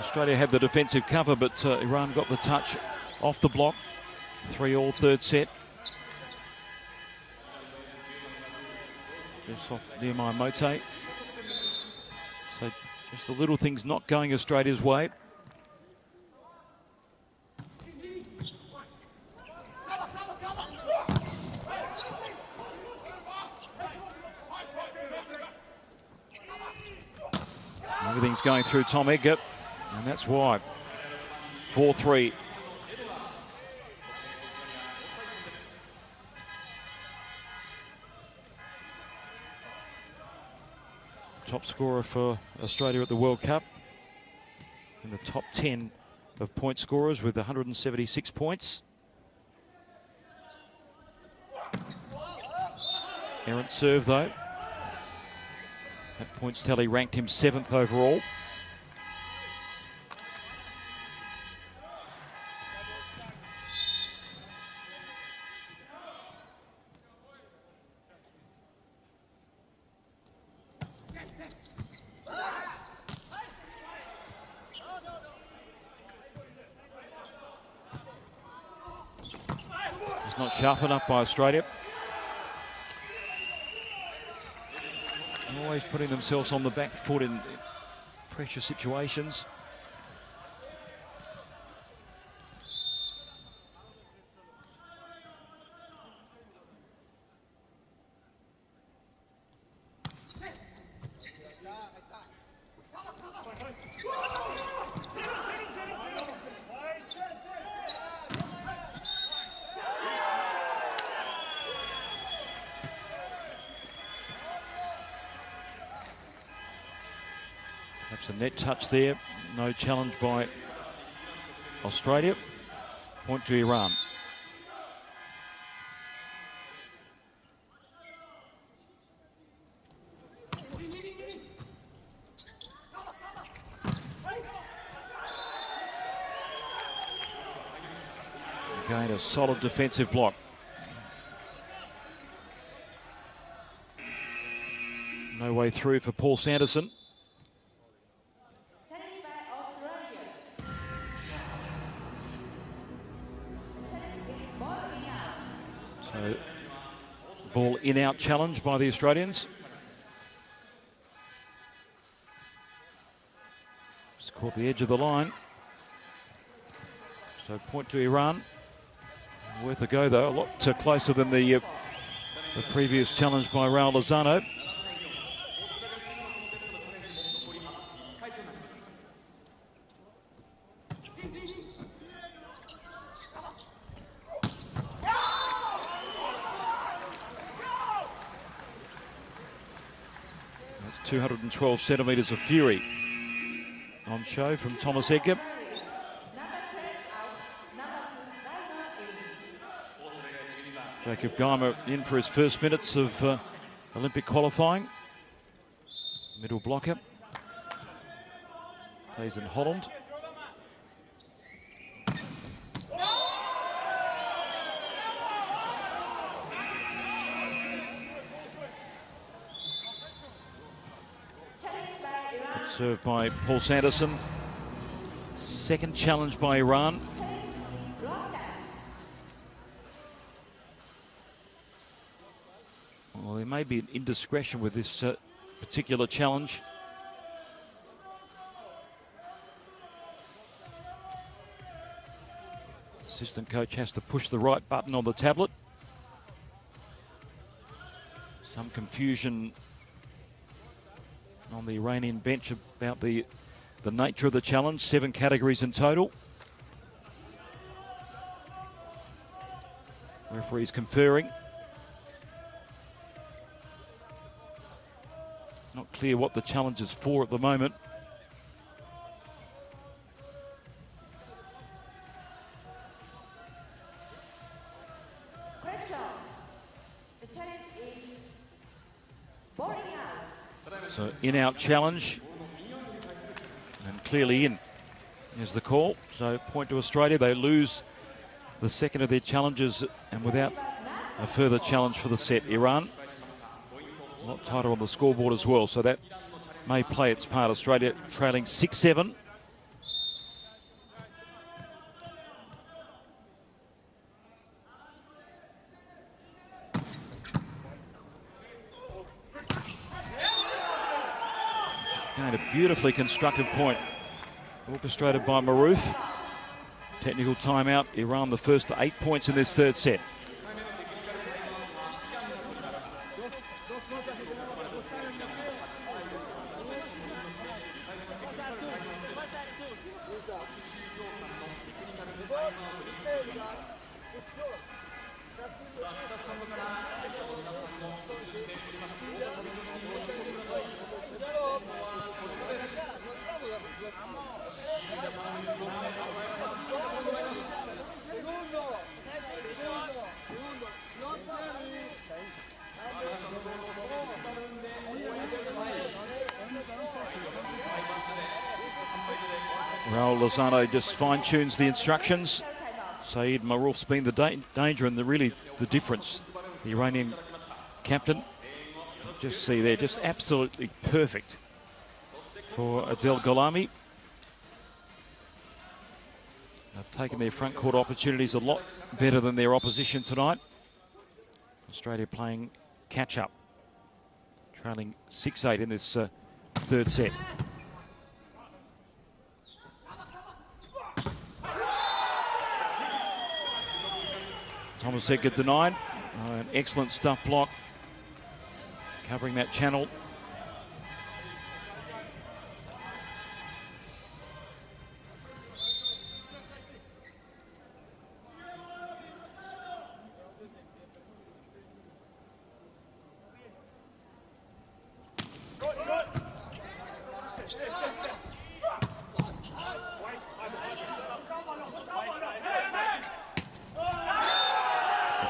Australia had the defensive cover, but Iran got the touch off the block. 3-3 third set. Just off near my Mote. So just the little things not going Australia's way. Everything's going through Tom Edgar. And that's why. 4-3. Top scorer for Australia at the World Cup. In the top 10 of point scorers with 176 points. Errant serve though. That points tally ranked him 7th overall. Not sharp enough by Australia. Always putting themselves on the back foot in pressure situations. Perhaps a net touch there. No challenge by Australia. Point to Iran. Again, a solid defensive block. No way through for Paul Sanderson. So, ball in-out challenge by the Australians. Just caught the edge of the line. So point to Iran. Worth a go though, a lot closer than the previous challenge by Raul Lozano. 212 centimetres of fury on show from Thomas Edgar. Jacob Geimer in for his first minutes of Olympic qualifying. Middle blocker. Plays in Holland. Served by Paul Sanderson. Second challenge by Iran. Well, there may be an indiscretion with this particular challenge. Assistant coach has to push the right button on the tablet. Some confusion on the Iranian bench about the nature of the challenge. 7 categories in total. Referees conferring. Not clear what the challenge is for at the moment. The challenge is boring out. So in-out challenge, and clearly in is the call. So point to Australia. They lose the second of their challenges, and without a further challenge for the set. Iran a lot tighter on the scoreboard as well, so that may play its part. Australia trailing 6-7. Again, a beautifully constructed point, orchestrated by Maroof. Technical timeout. Iran the first to 8 points in this third set. Raul Lozano just fine-tunes the instructions. Saeed Marouf's been the danger and the difference. The Iranian captain, just see there, just absolutely perfect for Adel Gholami. They've taken their front court opportunities a lot better than their opposition tonight. Australia playing catch-up, trailing 6-8 in this third set. Thomas Edgar denied. An excellent stuff block, covering that channel.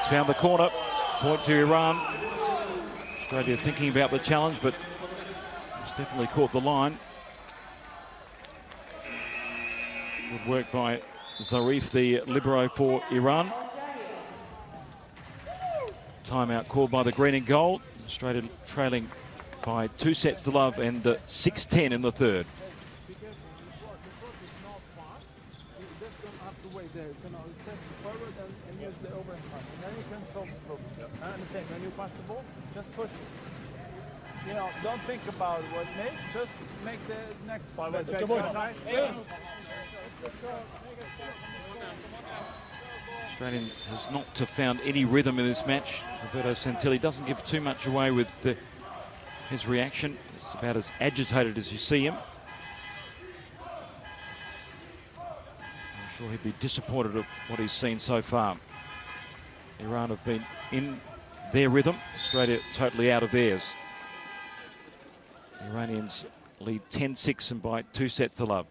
Found the corner, point to Iran. Australia thinking about the challenge, but it's definitely caught the line. Good work by Zarif, the libero for Iran. Timeout called by the green and gold. Australia trailing by 2 sets to love and 6-10 in the third. When you pass the ball, just push. You know, don't think about what make. Just make the next. Australian has not found any rhythm in this match. Roberto Santilli doesn't give too much away with his reaction. It's about as agitated as you see him. I'm sure he'd be disappointed at what he's seen so far. Iran have been in their rhythm. Australia totally out of theirs. Iranians lead 10-6 and by 2 sets to love.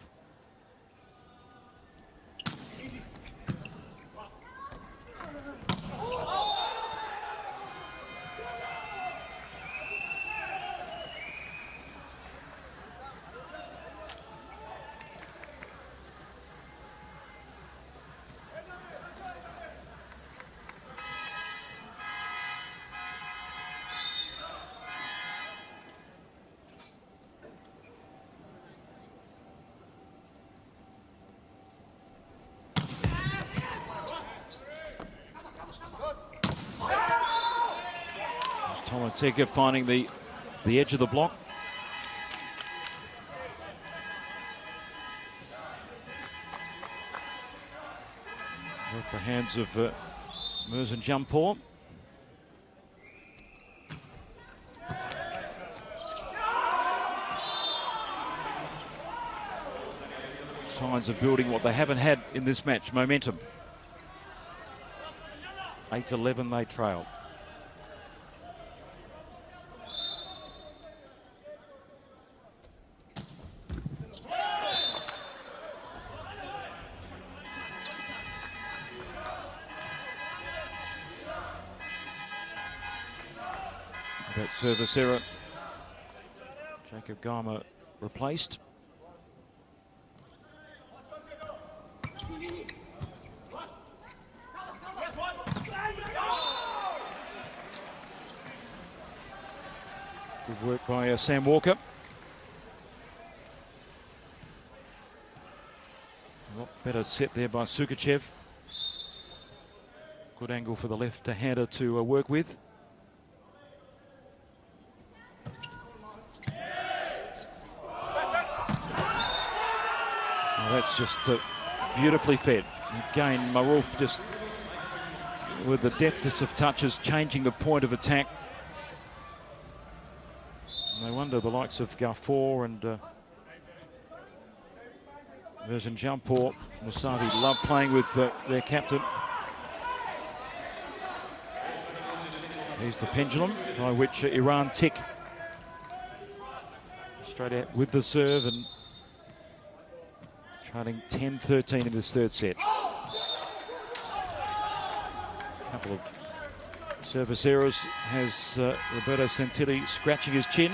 Tomategga finding the edge of the block. Off the hands of Merzenjampor. Signs of building what they haven't had in this match, momentum. 8-11 they trail. That service error. Jacob Geimer replaced. Good work by Sam Walker. A lot better set there by Sukachev. Good angle for the left-hander to work with. That's just beautifully fed. Again, Maruf just with the deftest of touches, changing the point of attack. No wonder the likes of Gafour and Merzenjampor, Musavi love playing with their captain. Here's the pendulum by which Iran tick straight out with the serve and trailing 10-13 in this third set. A couple of service errors has Roberto Santilli scratching his chin.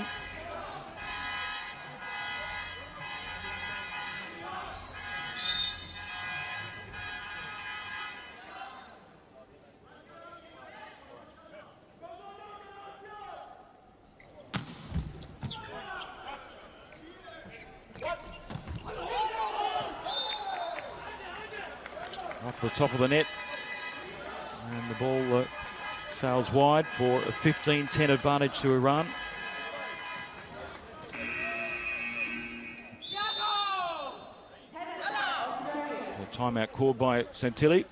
Off the top of the net, and the ball sails wide for a 15-10 advantage to Iran. A timeout called by Santilli.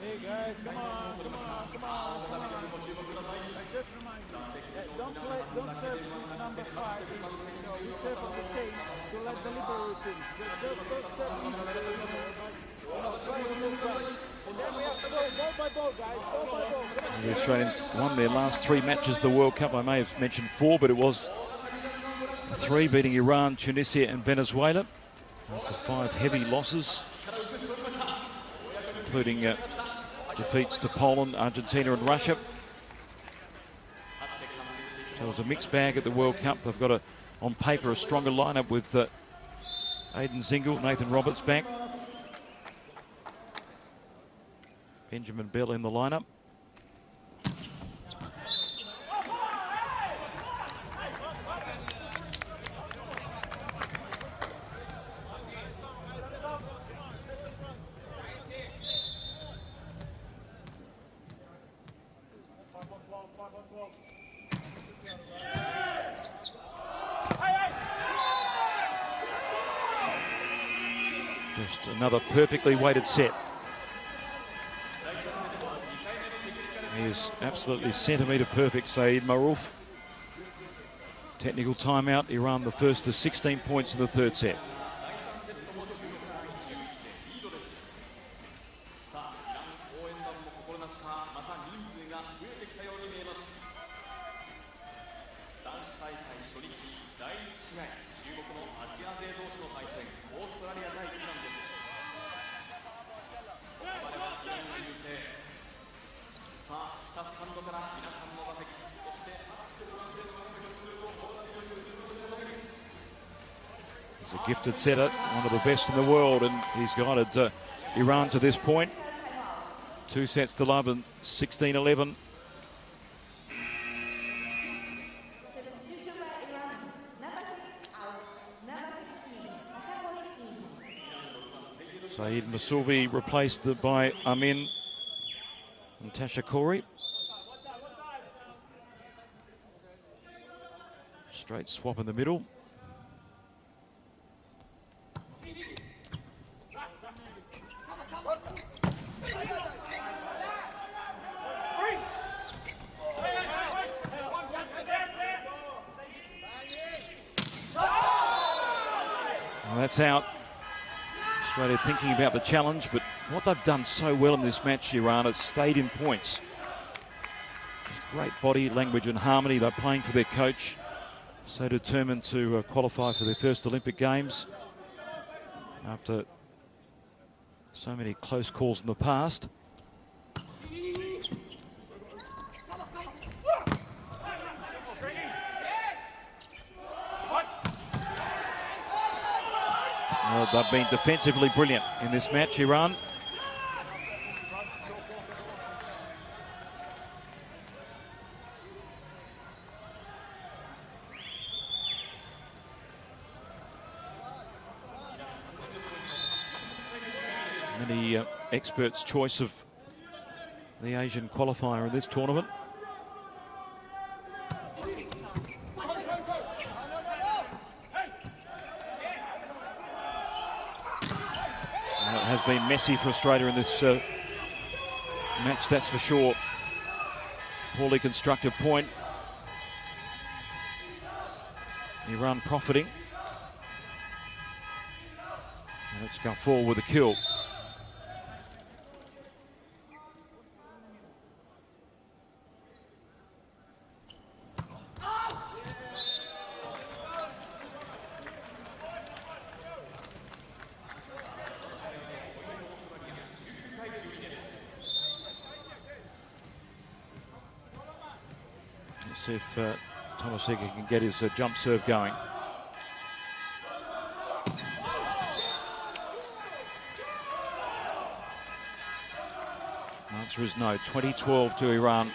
Hey guys, come on. Don't serve number 5. We serve on the same. To let the libero receive. Don't serve and then we have to go ball by ball, guys. Ball by ball. The Australians won their last 3 matches of the World Cup. I may have mentioned 4, but it was 3, beating Iran, Tunisia and Venezuela after 5 heavy losses, including defeats to Poland, Argentina and Russia. So it was a mixed bag at the World Cup. They've got on paper a stronger lineup with Aidan Zingle, Nathan Roberts back. Benjamin Bell in the lineup. Just another perfectly weighted set. He is absolutely centimetre perfect, Saeed Maruf. Technical timeout, Iran the first to 16 points in the third set. He's a gifted setter, one of the best in the world, and he's guided Iran to this point. 2 sets to love and 16-11. Saeed Masouvi replaced by Amin and Tasha Corey. Straight swap in the middle. Well, that's out. Australia thinking about the challenge, but what they've done so well in this match, Iran, has stayed in points. Just great body language and harmony. They're playing for their coach. So determined to qualify for their first Olympic Games after so many close calls in the past. Well, they've been defensively brilliant in this match, Iran. Many experts' choice of the Asian qualifier in this tournament. It has been messy for Australia in this match, that's for sure. Poorly constructed point. Iran profiting. And let's go forward with a kill. See if Thomas Egger can get his jump serve going. The answer is no. 20-12 to Iran.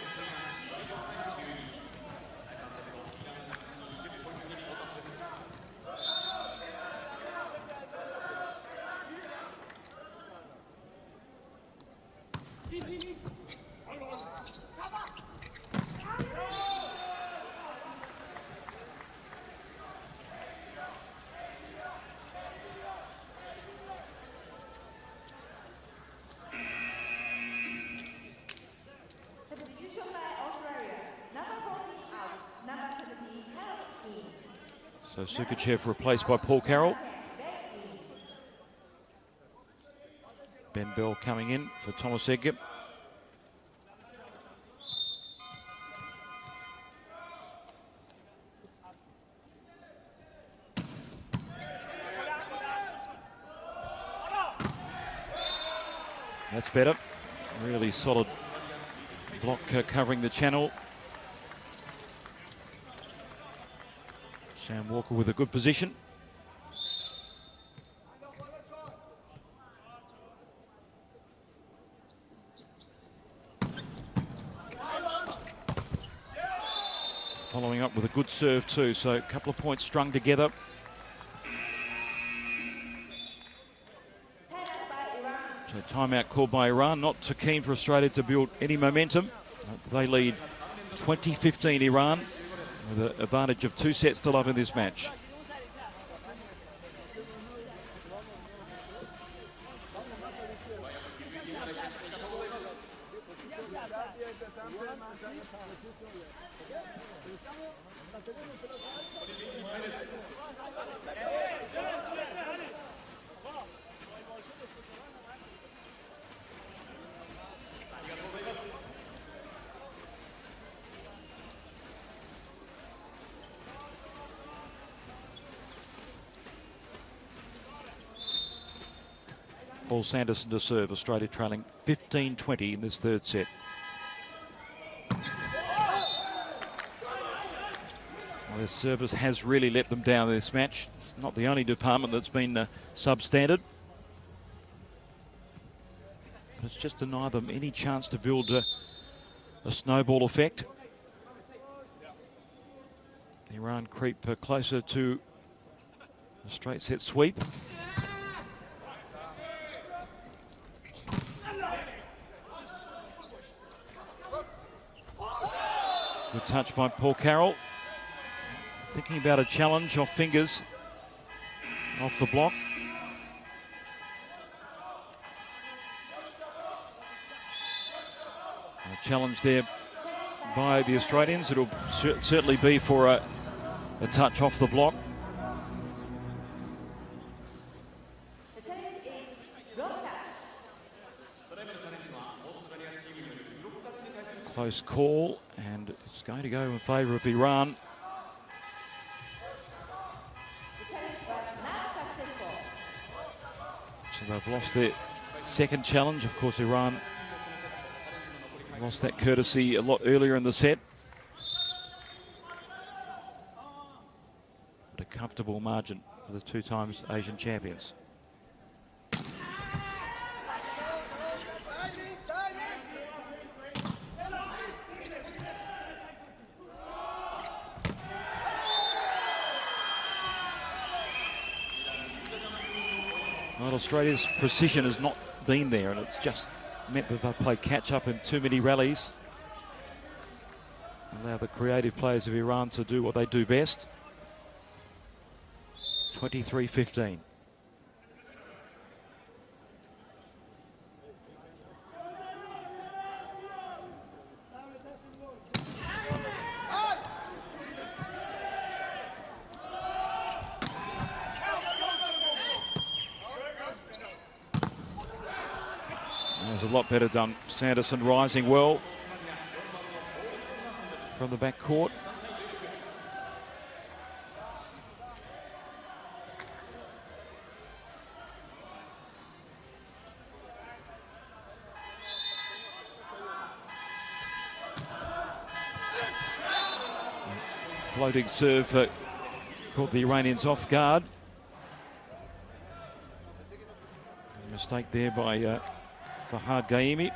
So Sukachev replaced by Paul Carroll. Ben Bell coming in for Thomas Edgar. That's better. Really solid block covering the channel. Sam Walker with a good position. Following up with a good serve too, so a couple of points strung together. So timeout called by Iran, not too keen for Australia to build any momentum. They lead 20-15 Iran, with an advantage of 2 sets to love in this match. Paul Sanderson to serve. Australia trailing 15-20 in this third set. Well, their service has really let them down in this match. It's not the only department that's been substandard. But it's just denied them any chance to build a snowball effect. Iran creep closer to a straight set sweep. Good touch by Paul Carroll. Thinking about a challenge off fingers, off the block. A challenge there by the Australians. It'll certainly be for a touch off the block. Close call, and it's going to go in favour of Iran. So they've lost their second challenge. Of course, Iran lost that courtesy a lot earlier in the set. But a comfortable margin for the 2 times Asian champions. Well, Australia's precision has not been there, and it's just meant that they've played catch up in too many rallies. Allow the creative players of Iran to do what they do best. 23-15. That was a lot better done. Sanderson rising well from the back court. Floating serve caught the Iranians off guard. A mistake there by Fahad Gaimi.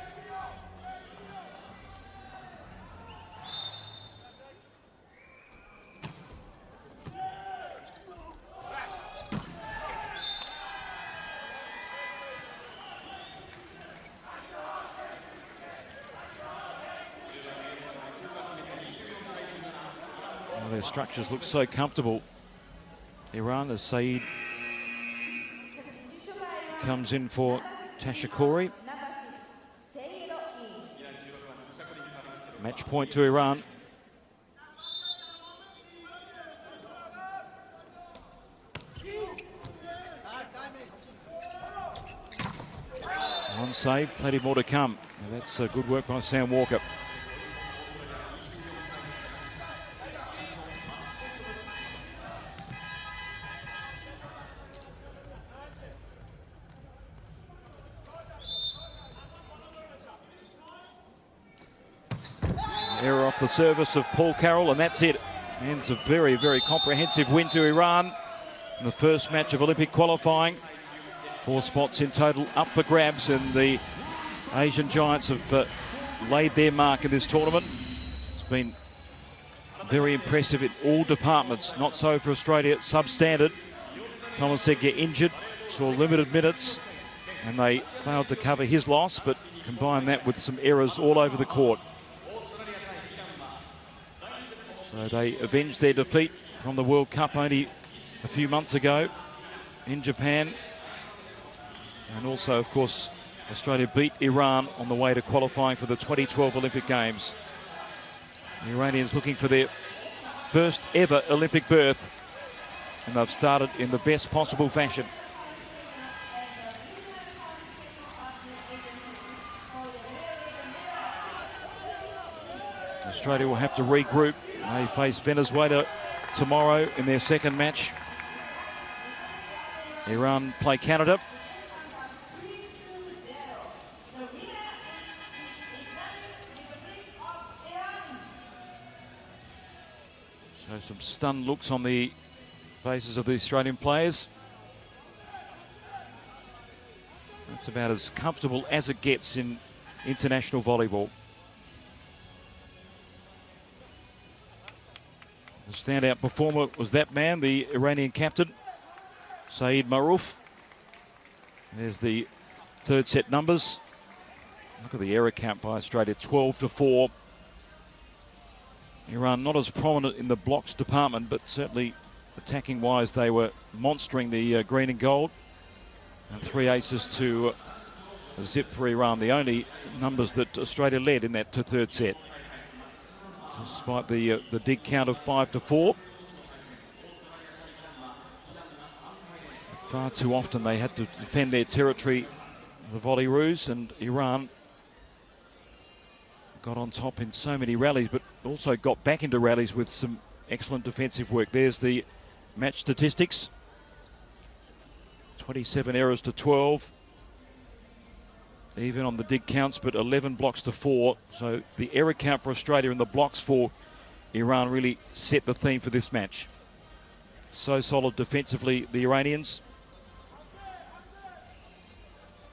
Well, their structures look so comfortable. Iran, as Saeed comes in for Tashikori. Match point to Iran. One save, plenty more to come. Now that's good work by Sam Walker. Error off the service of Paul Carroll, and that's it. Ends a very, very comprehensive win to Iran in the first match of Olympic qualifying. 4 spots in total up for grabs, and the Asian Giants have laid their mark in this tournament. It's been very impressive in all departments. Not so for Australia, substandard. Thomas Edgar injured, saw limited minutes, and they failed to cover his loss, but combine that with some errors all over the court. So they avenged their defeat from the World Cup only a few months ago in Japan. And also, of course, Australia beat Iran on the way to qualifying for the 2012 Olympic Games. The Iranians looking for their first ever Olympic berth, and they've started in the best possible fashion. Australia will have to regroup. They face Venezuela tomorrow in their second match. Iran play Canada. So some stunned looks on the faces of the Australian players. That's about as comfortable as it gets in international volleyball. The standout performer was that man, the Iranian captain, Saeed Marouf. There's the third set numbers. Look at the error count by Australia, 12-4. Iran not as prominent in the blocks department, but certainly attacking wise they were monstering the green and gold. And 3 aces to zip for Iran, the only numbers that Australia led in that third set. Despite the dig count of 5-4. Far too often they had to defend their territory, the Volleyroos, and Iran got on top in so many rallies, but also got back into rallies with some excellent defensive work. There's the match statistics. 27 errors to 12. Even on the dig counts, but 11 blocks to 4. So the error count for Australia and the blocks for Iran really set the theme for this match. So solid defensively, the Iranians.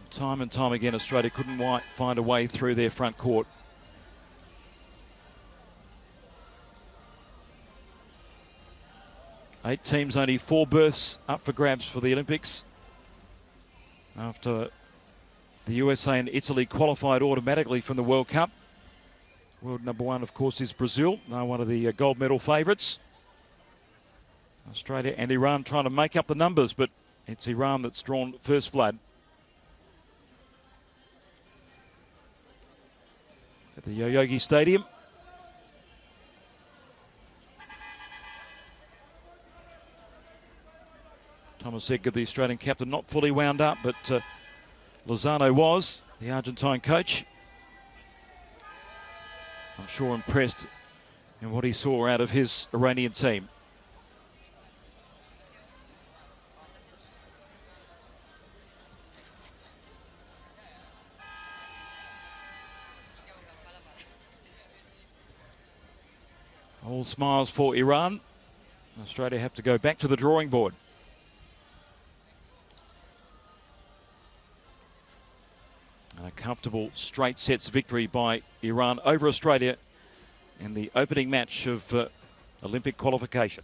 Time and time again, Australia couldn't find a way through their front court. Eight teams, only 4 berths up for grabs for the Olympics. After the USA and Italy qualified automatically from the World Cup. World number 1, of course, is Brazil. Now one of the gold medal favourites. Australia and Iran trying to make up the numbers, but it's Iran that's drawn first blood. At the Yoyogi Stadium. Thomas Edgar, the Australian captain, not fully wound up, but Lozano was, the Argentine coach. I'm sure impressed in what he saw out of his Iranian team. All smiles for Iran. Australia have to go back to the drawing board. A comfortable straight sets victory by Iran over Australia in the opening match of Olympic qualification.